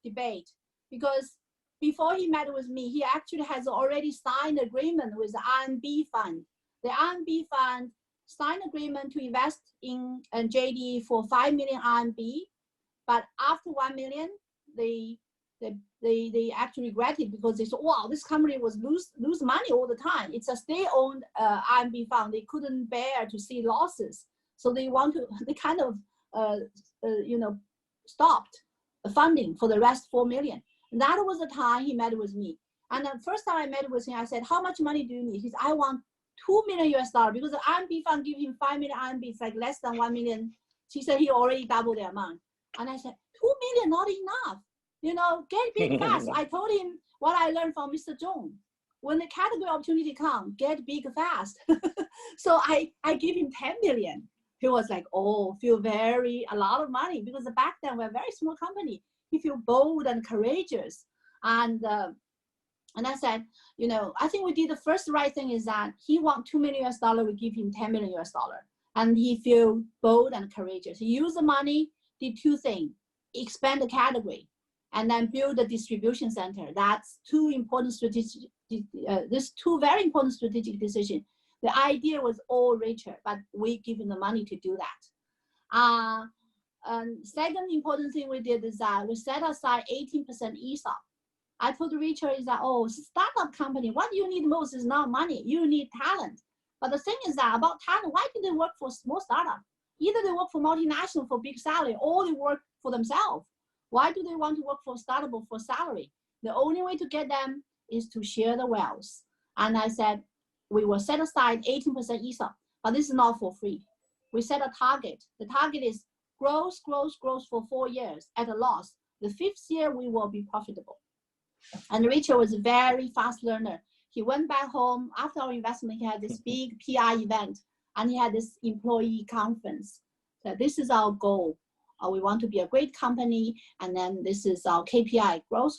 debate, because before he met with me, he actually has already signed agreement with the RMB fund. The RMB fund signed agreement to invest in JD for 5 million RMB, but after 1 million, they actually regretted because they said, wow, this company was lose money all the time. It's a state-owned RMB fund. They couldn't bear to see losses, so they kind of stopped the funding for the rest 4 million. And that was the time he met with me. And the first time I met with him, I said, how much money do you need? He said, I want $2 million because the RMB fund give him 5 million RMB. It's like less than 1 million. He said he already doubled the amount. And I said, 2 million, not enough. Get big fast. I told him what I learned from Mr. Zhong. When the category opportunity comes, get big fast. So I give him 10 million. He was like, oh, feel a lot of money, because back then we're a very small company. He feel bold and courageous. And I said, I think we did the first right thing is that he want $2 million, we give him $10 million. And he feel bold and courageous. He used the money, did two things: expand the category, and then build a distribution center. That's two very important strategic decisions. The idea was all Richard, but we give him the money to do that. Second important thing we did is that we set aside 18% ESOP. I told Richard is that, startup company, what you need most is not money, you need talent. But the thing is that about talent, why do they work for small startup? Either they work for multinational for big salary, or they work for themselves. Why do they want to work for startup for salary? The only way to get them is to share the wealth. And I said, we will set aside 18% ESOP, but this is not for free. We set a target. The target is growth for 4 years at a loss. The 5th year, we will be profitable. And Richard was a very fast learner. He went back home after our investment. He had this big PR event, and he had this employee conference. So this is our goal. We want to be a great company, and then this is our KPI, growth.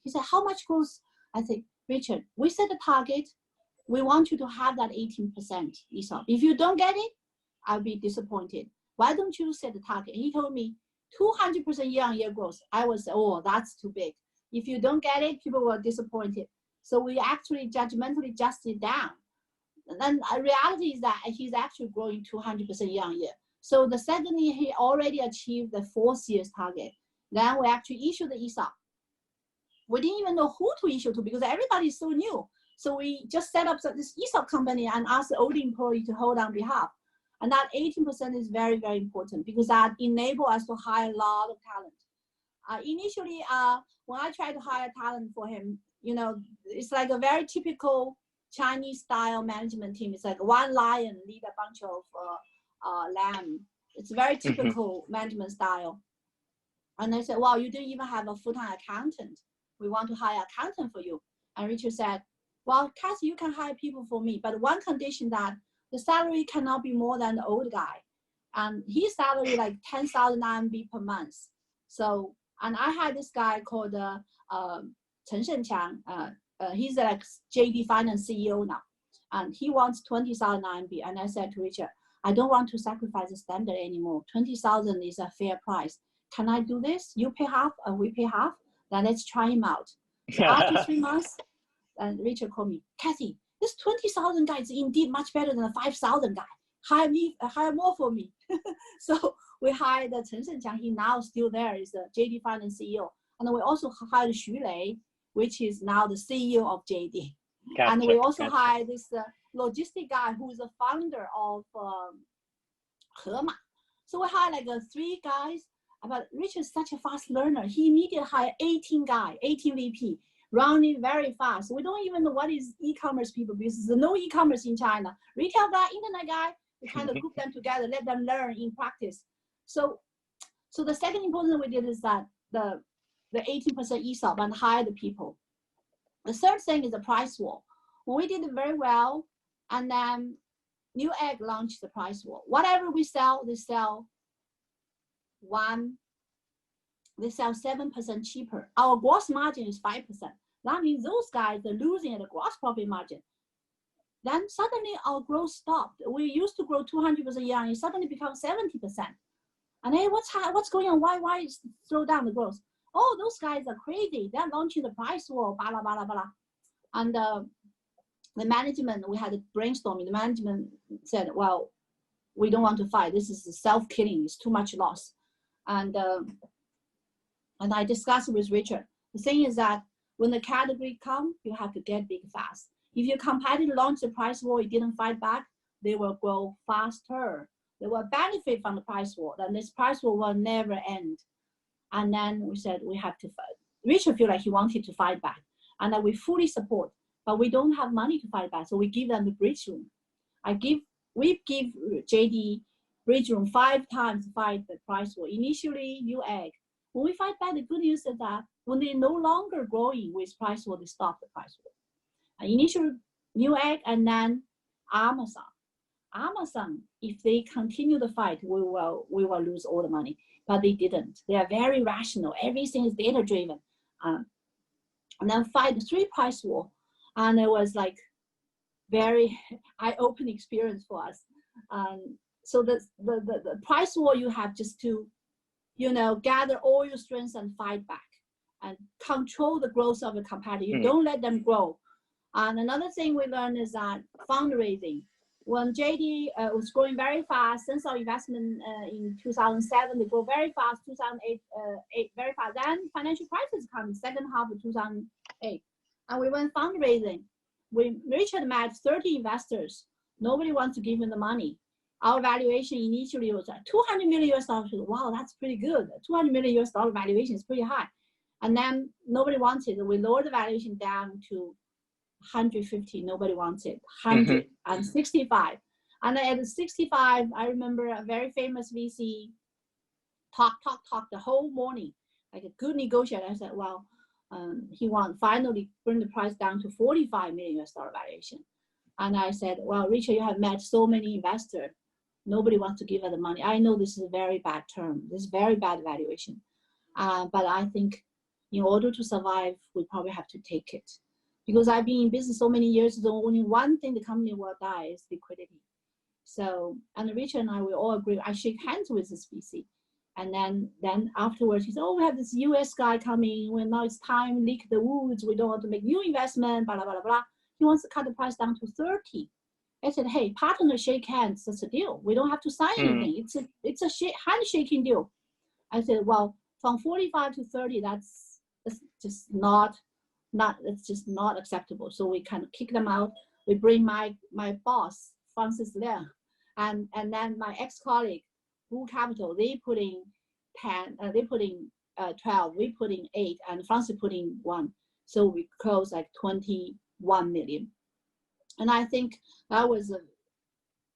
He said, how much growth? I said, Richard, we set a target. We want you to have that 18% ESOP. If you don't get it, I'll be disappointed. Why don't you set the target? He told me 200% year-on-year growth. I was, that's too big. If you don't get it, people were disappointed. So we actually judgmentally adjusted down. And then the reality is that he's actually growing 200% year-on-year. So the second year, he already achieved the 4th year's target. Then we actually issued the ESOP. We didn't even know who to issue to because everybody is so new. So we just set up this ESOP company and asked the old employee to hold on behalf. And that 18% is very, very important because that enables us to hire a lot of talent. Initially, when I tried to hire talent for him, it's like a very typical Chinese style management team. It's like one lion lead a bunch of lamb. It's very typical management style. And I said, wow, you didn't even have a full-time accountant. we want to hire an accountant for you. And Richard said, well, Kathy, you can hire people for me, but one condition that the salary cannot be more than the old guy. And his salary like 10,000 RMB per month. So, and I had this guy called Chen Shenqiang. He's like JD Finance CEO now. And he wants 20,000 RMB. And I said to Richard, I don't want to sacrifice the standard anymore. 20,000 is a fair price. Can I do this? You pay half and we pay half. Then let's try him out. So after 3 months, and Richard called me, Kathy, this 20,000 guy is indeed much better than a 5,000 guy. Hire more for me. So we hired Chen Shenqiang. He now still there, is the JD Finance CEO. And we also hired Xu Lei, which is now the CEO of JD. Gotcha, and we also hired this logistic guy who is the founder of Hema. So we hired like 3 guys. But Richard is such a fast learner. He immediately hired 18 VP, running very fast. We don't even know what is e-commerce people, because there's no e-commerce in China. Retail guy, internet guy, we kind of group them together, let them learn in practice. So the second important we did is that the 18% ESOP and hire the people. The third thing is the price war. When we did it very well, and then New Egg launched the price war. Whatever we sell, they sell 7% cheaper. Our gross margin is 5%. That means those guys are losing at the gross profit margin. Then suddenly our growth stopped. We used to grow 200% a year, and it suddenly becomes 70%. And hey, what's going on? Why slow down the growth? Oh, those guys are crazy. They're launching the price war, blah, blah, blah, blah. And the management, we had a brainstorming. The management said, well, we don't want to fight. This is self-killing. It's too much loss. And I discussed with Richard. The thing is that when the category come, you have to get big fast. If your competitor launch the price war, you didn't fight back, they will grow faster. They will benefit from the price war. Then this price war will never end. And then we said we have to fight. Richard feel like he wanted to fight back, and that we fully support, but we don't have money to fight back, so we give them the bridge room. We give JD bridge room 5 times to fight the price war. Initially, New Egg. When we fight back, the good news is that when they're no longer growing with price war, they stop the price war. Initially, New Egg, and then Amazon. Amazon, if they continue the fight, we will lose all the money. But they didn't. They are very rational. Everything is data driven. And then fight 3 price war, and it was like very eye-opening experience for us. So the price war, you have just to, gather all your strengths and fight back, and control the growth of a competitor. You don't let them grow. And another thing we learned is that fundraising. When JD was growing very fast, since our investment in 2007, they grew very fast, 2008, very fast. Then financial crisis came, second half of 2008. And we went fundraising. Richard met 30 investors. Nobody wants to give him the money. Our valuation initially was $200 million. Wow, that's pretty good. $200 million valuation is pretty high. And then nobody wanted it. We lowered the valuation down to 150, nobody wants it. 100 and 65. And at 65, I remember a very famous VC talk the whole morning, like a good negotiator. I said, well, he finally bring the price down to $45 million valuation. And I said, well, Richard, you have met so many investors. Nobody wants to give her the money. I know this is a very bad term. This is very bad valuation. But I think in order to survive, we probably have to take it. Because I've been in business so many years, the only one thing the company will die is liquidity. So, and Richard and I, we all agree. I shake hands with this VC. And then afterwards, he said, oh, we have this US guy coming. Well, now it's time, leak the woods. We don't want to make new investment, blah, blah, blah, blah. He wants to cut the price down to 30. I said, hey, partner shake hands, that's a deal. We don't have to sign anything. It's a handshaking deal. I said, well, from 45 to 30, that's just not acceptable. So we kind of kick them out. We bring my boss, Francis Liang, and then my ex-colleague, Wu Capital, they put in 10, they put in 12, we put in 8, and Francis put in 1. So we closed like 21 million. And I think that was a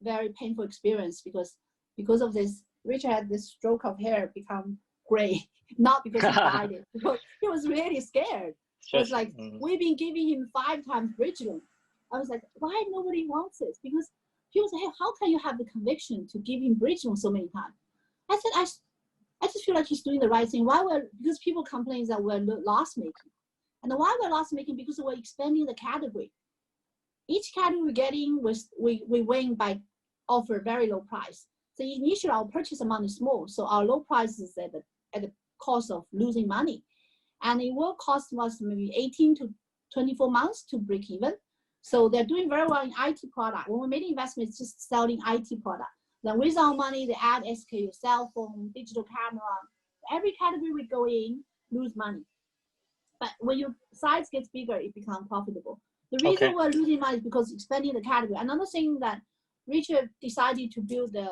very painful experience because of this, Richard had this stroke of hair become gray, not because he died, because he was really scared. was like, we've been giving him 5 times bridge loan. I was like, why nobody wants this? Because people say, hey, how can you have the conviction to give him bridge loan so many times? I said, I just feel like he's doing the right thing. Because people complain that we're loss making. And why we're loss making? Because we're expanding the category. Each category we're getting, we win by offer very low price. So initially our purchase amount is small. So our low price is at the cost of losing money. And it will cost us maybe 18 to 24 months to break even. So they're doing very well in IT product. When we made investments, just selling IT product. Then with our money, they add SKU, cell phone, digital camera. Every category we go in, lose money. But when your size gets bigger, it becomes profitable. The reason we're losing money is because expanding the category. Another thing that Richard decided to build the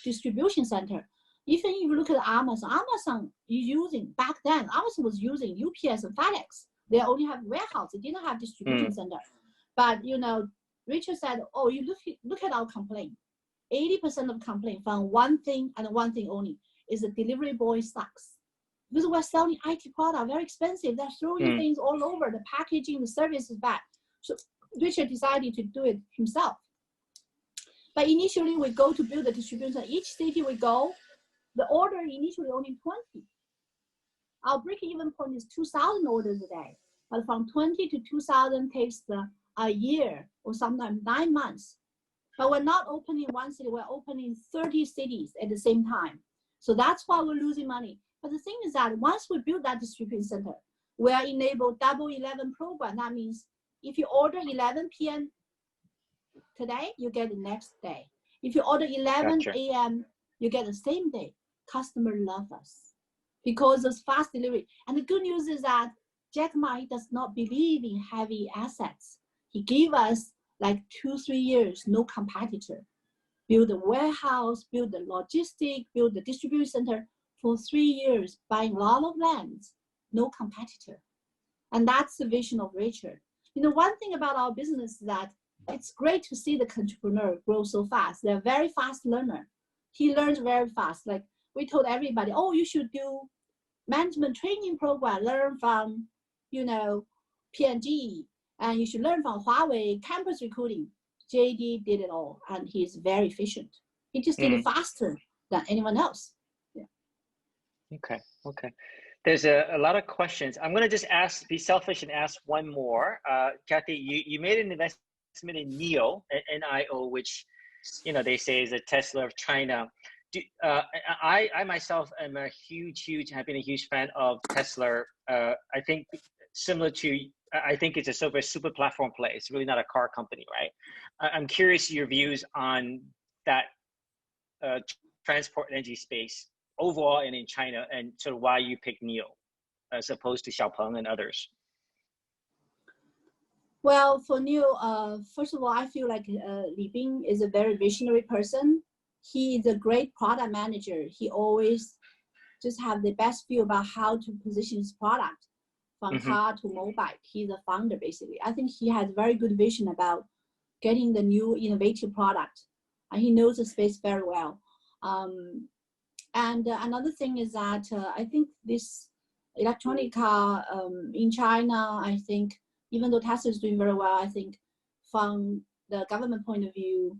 distribution center. Even if you look at Amazon is using, back then, Amazon was using UPS and FedEx. They only have warehouse. They didn't have distribution center. But, you know, Richard said, oh, you look at our complaint. 80% of complaint from one thing and one thing only is the delivery boy sucks. Because we're selling IT product, very expensive. They're throwing things all over. The packaging, the service is bad. So Richard decided to do it himself. But initially, we go to build the distribution. Each city we go, the order initially only 20. Our break-even point is 2,000 orders a day. But from 20 to 2,000 takes a year or sometimes 9 months. But we're not opening one city. We're opening 30 cities at the same time. So that's why we're losing money. But the thing is that once we build that distribution center, we are enabled Double 11 program. That means if you order 11 p.m. today, you get the next day. If you order 11 a.m., you get the same day. Customers love us because of fast delivery. And the good news is that Jack Ma does not believe in heavy assets. He gave us like 2-3 years, no competitor. Build a warehouse, build the logistic, build the distribution center for 3 years, buying a lot of lands, no competitor. And that's the vision of Richard. You know, one thing about our business is that it's great to see the entrepreneur grow so fast. They're a very fast learner. He learns very fast. Like we told everybody, oh, you should do management training program, learn from, you know, P&G, and you should learn from Huawei, campus recruiting. JD did it all, and he's very efficient. He just did it faster than anyone else. Yeah. Okay. There's a lot of questions. I'm going to just be selfish and ask one more. Kathy, you made an investment in NIO, N-I-O, which, you know, they say is a Tesla of China. I myself am have been a huge fan of Tesla. I think similar to, I think it's a super platform play. It's really not a car company, right? I'm curious your views on that transport energy space overall and in China, and sort of why you picked NIO as opposed to Xiaopeng and others. Well, for NIO, first of all, I feel like Li Bing is a very visionary person. He is a great product manager. He always just have the best view about how to position his product from car to mobile. He's a founder, basically. I think he has very good vision about getting the new innovative product. And he knows the space very well. And another thing is that I think this electronic car in China, I think, even though Tesla is doing very well, I think from the government point of view,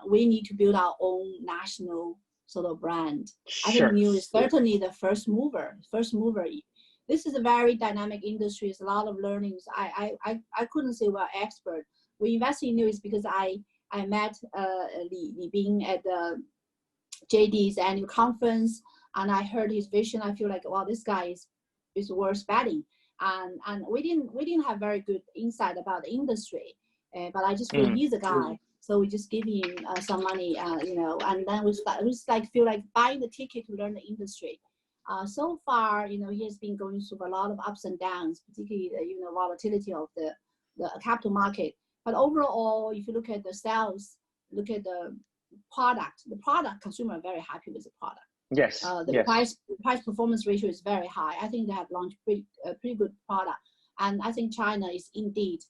we need to build our own national sort of brand. I think NIO is certainly the first mover. This is a very dynamic industry. It's a lot of learnings. I couldn't say we're expert. We invest in NIO is because I met Li Bing at the JD's annual conference, and I heard his vision. I feel like, wow, this guy is worth betting. And we didn't have very good insight about the industry, but I just feel he's a guy. So we just give him some money, you know, and then we feel like buying the ticket to learn the industry. So far, you know, he has been going through a lot of ups and downs, particularly the, you know, volatility of the capital market. But overall, if you look at the sales, look at the product, consumer are very happy with the product. Yes. The price performance ratio is very high. I think they have launched a pretty good product, and I think China is indeed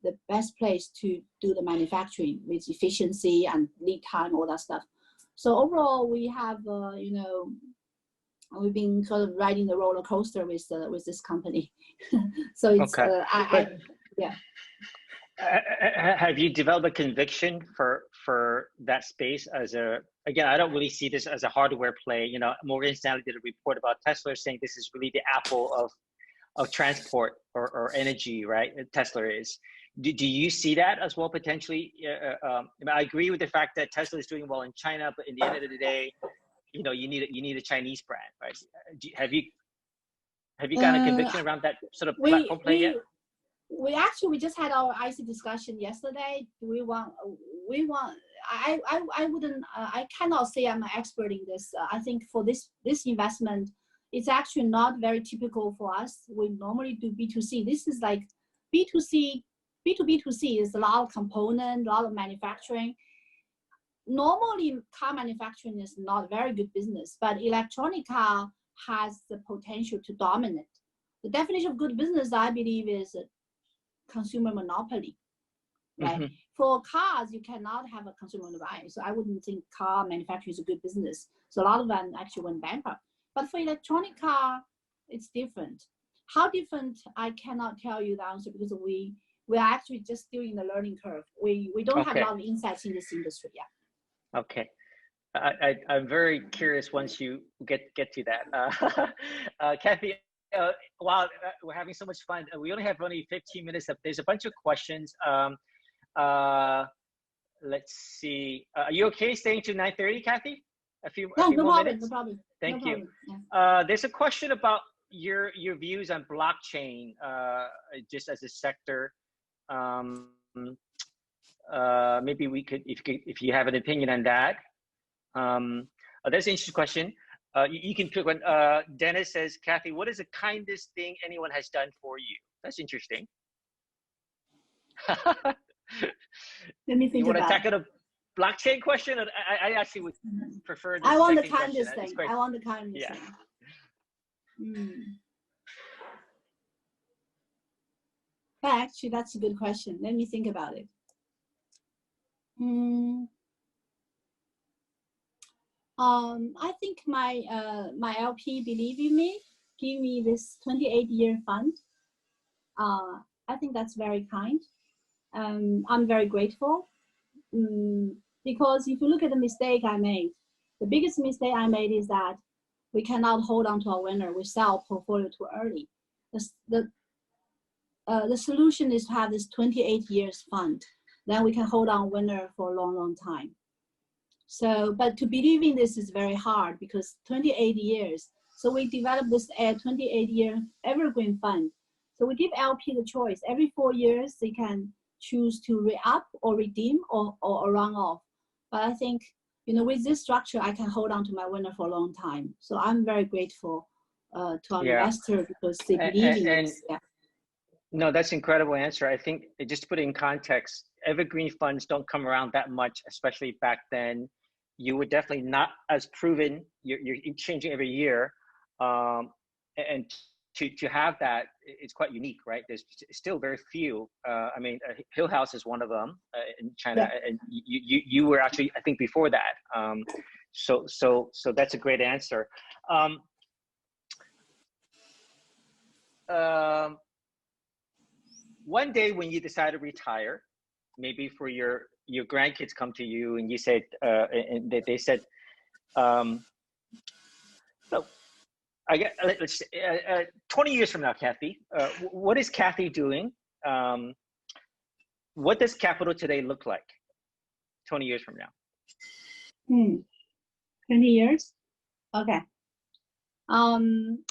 the best place to do the manufacturing with efficiency and lead time, all that stuff. So overall, we have you know, we've been sort of riding the roller coaster with this company. So it's yeah. Have you developed a conviction for that space as a, again, I don't really see this as a hardware play. You know, Morgan Stanley did a report about Tesla saying this is really the Apple of transport or energy, right? Tesla is. Do you see that as well potentially? I agree with the fact that Tesla is doing well in China, but in the end of the day, you know, you need a Chinese brand, right? Have you gotten a conviction around that sort of platform play yet? We just had our IC discussion yesterday. I cannot say I'm an expert in this. I think for this investment, it's actually not very typical for us. We normally do B2C. This is like B2C, B2B2C is a lot of component, a lot of manufacturing. Normally, car manufacturing is not very good business, but electronic car has the potential to dominate. The definition of good business, I believe, is consumer monopoly, right? Mm-hmm. For cars, you cannot have a consumer monopoly. So I wouldn't think car manufacturing is a good business. So a lot of them actually went bankrupt. But for electronic car, it's different. How different, I cannot tell you the answer because we are actually just still in the learning curve. We don't have a lot of insights in this industry yet. Okay. I'm very curious once you get to that. Kathy, wow, we're having so much fun. We only have 15 minutes up. There's a bunch of questions. Let's see. Are you okay staying to 9:30, Kathy? A few more minutes? No problem. Thank you. Yeah. There's a question about your views on blockchain, just as a sector. Maybe we could, if you have an opinion on that. That's an interesting question. You can pick one. Dennis says, Kathy, what is the kindest thing anyone has done for you? That's interesting. Let me think. You want to tackle a blockchain question? I actually would prefer the I want the second kindest question. thing. I want the kindest thing. Actually, that's a good question. Let me think about it. I think my LP believe in me, give me this 28-year fund. I think that's very kind. I'm very grateful because if you look at the mistake I made, the biggest mistake I made is that we cannot hold on to our winner. We sell portfolio too early. The solution is to have this 28 years fund. Then we can hold on winner for a long, long time. So, but to believe in this is very hard because 28 years. So we developed this 28-year evergreen fund. So we give LP the choice. Every 4 years, they can choose to re-up or redeem or run off. But I think, you know, with this structure, I can hold on to my winner for a long time. So I'm very grateful to our investor because they believe in this. Yeah. No, that's an incredible answer. I think just to put it in context, evergreen funds don't come around that much, especially back then. You were definitely not as proven. You're changing every year, and to have that, it's quite unique, right? There's still very few. I mean, Hill House is one of them in China, and you were actually, I think, before that. So that's a great answer. One day when you decide to retire, maybe for your grandkids come to you and you said, and they said, so I guess let's say, 20 years from now, Kathy, what is Kathy doing? What does Capital today look like 20 years from now? 20 years? Okay. I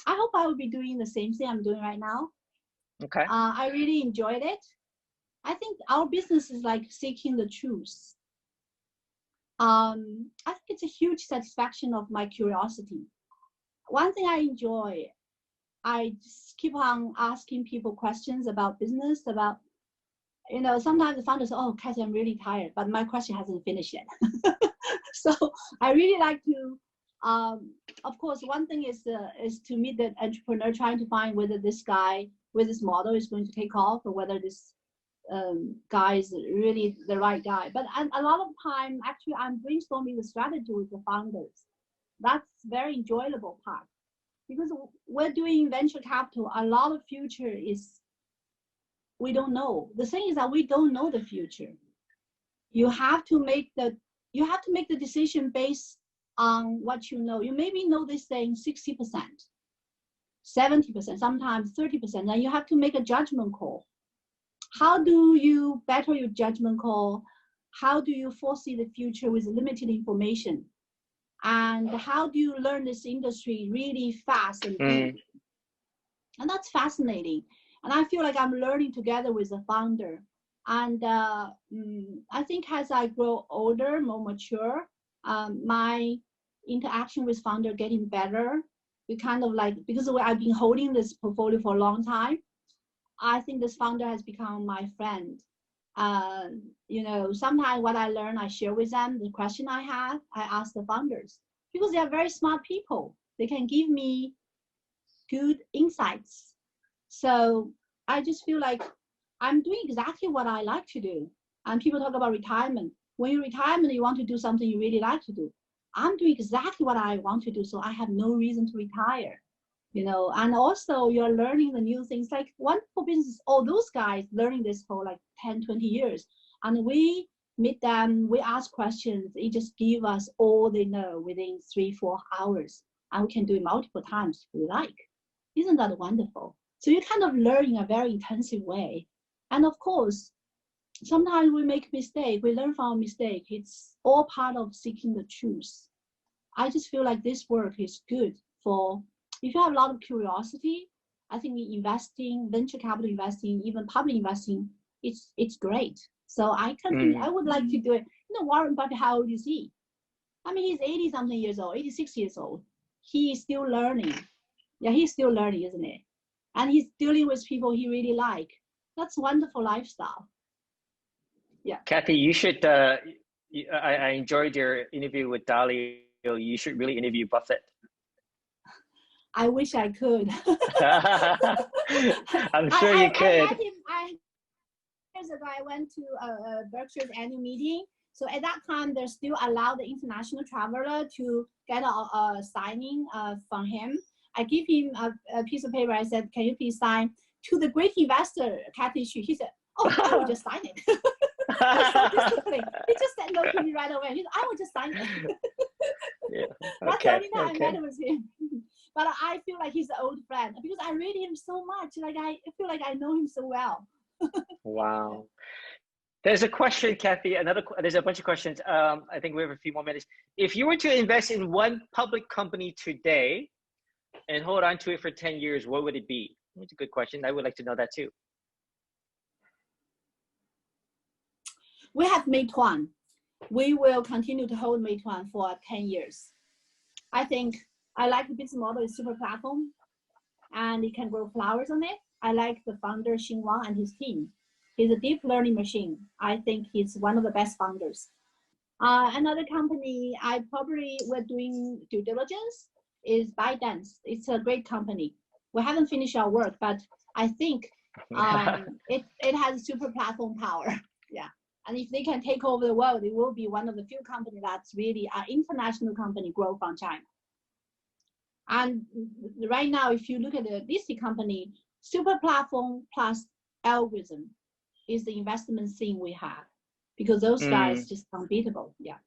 hope I will be doing the same thing I'm doing right now. Okay. I really enjoyed it. I think our business is like seeking the truth. I think it's a huge satisfaction of my curiosity. One thing I enjoy, I just keep on asking people questions about business, about, you know, sometimes the founder says, oh, Kathy, I'm really tired, but my question hasn't finished yet. So I really like to, of course, one thing is to meet the entrepreneur, trying to find whether this guy with this model is going to take off or whether this guy is really the right guy. But a lot of time, actually, I'm brainstorming the strategy with the founders. That's very enjoyable part. because we're doing venture capital, a lot of future is we don't know. The thing is that we don't know the future. You have to make the decision based on what you know. You maybe know this thing 60%, 70%, sometimes 30%, and you have to make a judgment call. How do you better your judgment call? How do you foresee the future with limited information? And how do you learn this industry really fast and deep? And that's fascinating. And I feel like I'm learning together with the founder. And I think as I grow older, more mature, my interaction with founder getting better. We kind of like, because I've been holding this portfolio for a long time, I think this founder has become my friend. You know, sometimes what I learn, I share with them. The question I have, I ask the founders, because they are very smart people. They can give me good insights. So I just feel like I'm doing exactly what I like to do. And people talk about retirement. When you retire, you want to do something you really like to do. I'm doing exactly what I want to do, so I have no reason to retire. You know, and also you're learning the new things. Like wonderful business, all those guys learning this for like 10, 20 years. And we meet them, we ask questions, they just give us all they know within 3-4 hours. And we can do it multiple times if we like. Isn't that wonderful? So you kind of learn in a very intensive way. And of course, sometimes we make mistakes, we learn from our mistake. It's all part of seeking the truth. I just feel like this work is good for, if you have a lot of curiosity, I think investing, venture capital investing, even public investing, it's great. So I continue, I would like to do it. You know, Warren Buffett, how old is he? I mean, he's 80 something years old, 86 years old. He is still learning. Yeah, he's still learning, isn't it? And he's dealing with people he really like. That's wonderful lifestyle. Yeah. Kathy, you should, I enjoyed your interview with Dalio. You should really interview Buffett. I wish I could. I'm sure you could. Years ago, I went to Berkshire's annual meeting. So at that time, they still allowed the international traveler to get a signing from him. I give him a piece of paper. I said, "Can you please sign to the great investor, Kathy Xu?" He said, "Oh, I will just sign it." He just said no to me right away. He said, "I will just sign it." Yeah. That's the only time I met with him. But I feel like he's an old friend because I read him so much. Like I feel like I know him so well. Wow. There's a question, Kathy. There's a bunch of questions. I think we have a few more minutes. If you were to invest in one public company today and hold on to it for 10 years, what would it be? That's a good question. I would like to know that too. We have Meituan. We will continue to hold Meituan for 10 years. I think I like the business model is super platform and it can grow flowers on it. I like the founder, Xin Wang, and his team. He's a deep learning machine. I think he's one of the best founders. Another company I probably were doing due diligence is ByteDance. It's a great company. We haven't finished our work, but I think it has super platform power. Yeah. And if they can take over the world, it will be one of the few companies that's really an international company grow from China. And right now, if you look at the listed company, super platform plus algorithm is the investment thing we have because those guys just unbeatable. Yeah.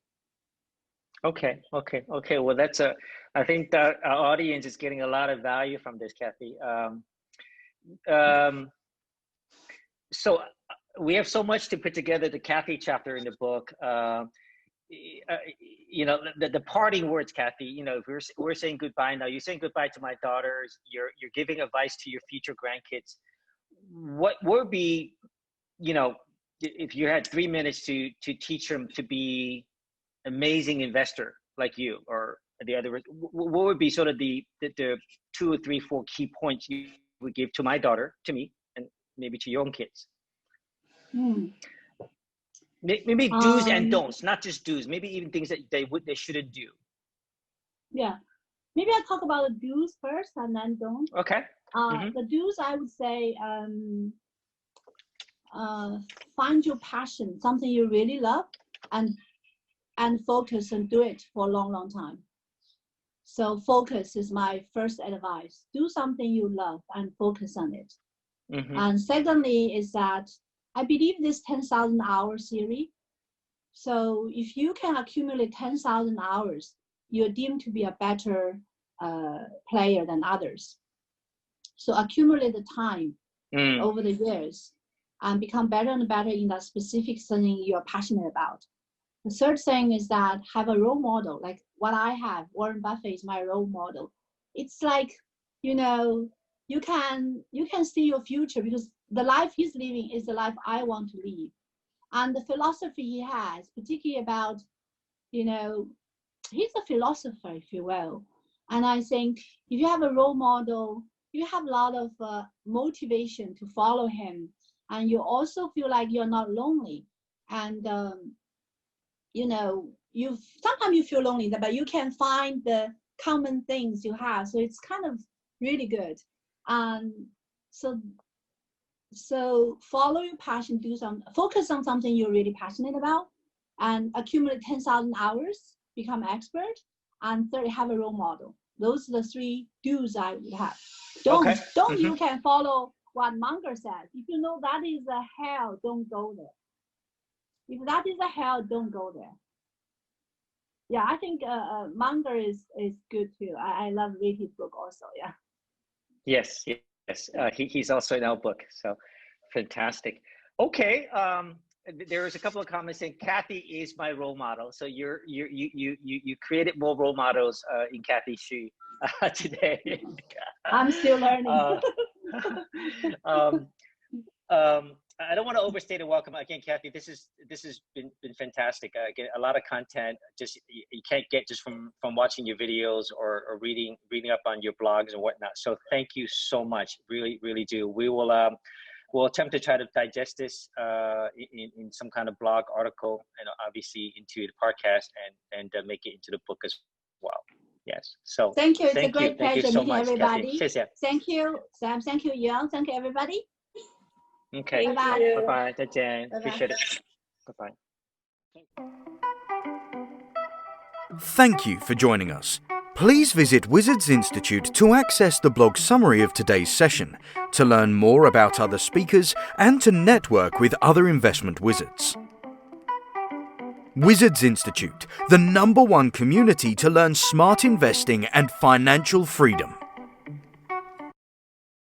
Okay. Well, I think that our audience is getting a lot of value from this, Kathy. So we have so much to put together the Kathy chapter in the book. You know, the parting words, Kathy, you know, if we're saying goodbye now, you're saying goodbye to my daughters, you're giving advice to your future grandkids. What would be, you know, if you had 3 minutes to teach them to be amazing investor like you or the other, what would be sort of the 2 or 3, 4 key points you would give to my daughter, to me, and maybe to your own kids? Maybe do's and don'ts, not just do's, maybe even things that they shouldn't do. Yeah, maybe I'll talk about the do's first and then don'ts. Okay. The do's, I would say, find your passion, something you really love, and focus and do it for a long, long time. So focus is my first advice. Do something you love and focus on it. And secondly is that I believe this 10,000 hour theory. So if you can accumulate 10,000 hours, you're deemed to be a better player than others. So accumulate the time over the years and become better and better in that specific thing you're passionate about. The third thing is that have a role model, like what I have. Warren Buffett is my role model. It's like, you know, you can see your future because the life he's living is the life I want to live. And the philosophy he has, particularly about, you know, he's a philosopher, if you will. And I think if you have a role model, you have a lot of motivation to follow him. And you also feel like you're not lonely. And, you know, sometimes you feel lonely, but you can find the common things you have. So it's kind of really good. So follow your passion, focus on something you're really passionate about, and accumulate 10,000 hours, become expert, and third, have a role model. Those are the three do's I would have. You can follow what Munger says. If you know that is a hell, don't go there. If that is a hell, don't go there. Yeah, I think Munger is good too. I love reading his book also. Yeah. Yes. He's also in our book, so fantastic. Okay, there's a couple of comments saying Kathy is my role model. So you created more role models in Kathy Xu today. I'm still learning. I don't want to overstay the welcome again, Kathy. This has been fantastic. Again, a lot of content just you can't get just from watching your videos or reading up on your blogs and whatnot. So thank you so much. Really do. We will we'll attempt to try to digest this in some kind of blog article and obviously into the podcast and make it into the book as well. Yes. So thank you. It's a great pleasure so meeting much, everybody. Kathy. Thank you, Sam. Thank you, Yang. Thank you, everybody. Okay. Bye-bye. Bye-bye. 再见. Appreciate it. Bye-bye. Thank you for joining us. Please visit Wizards Institute to access the blog summary of today's session, to learn more about other speakers, and to network with other investment wizards. Wizards Institute, the #1 community to learn smart investing and financial freedom.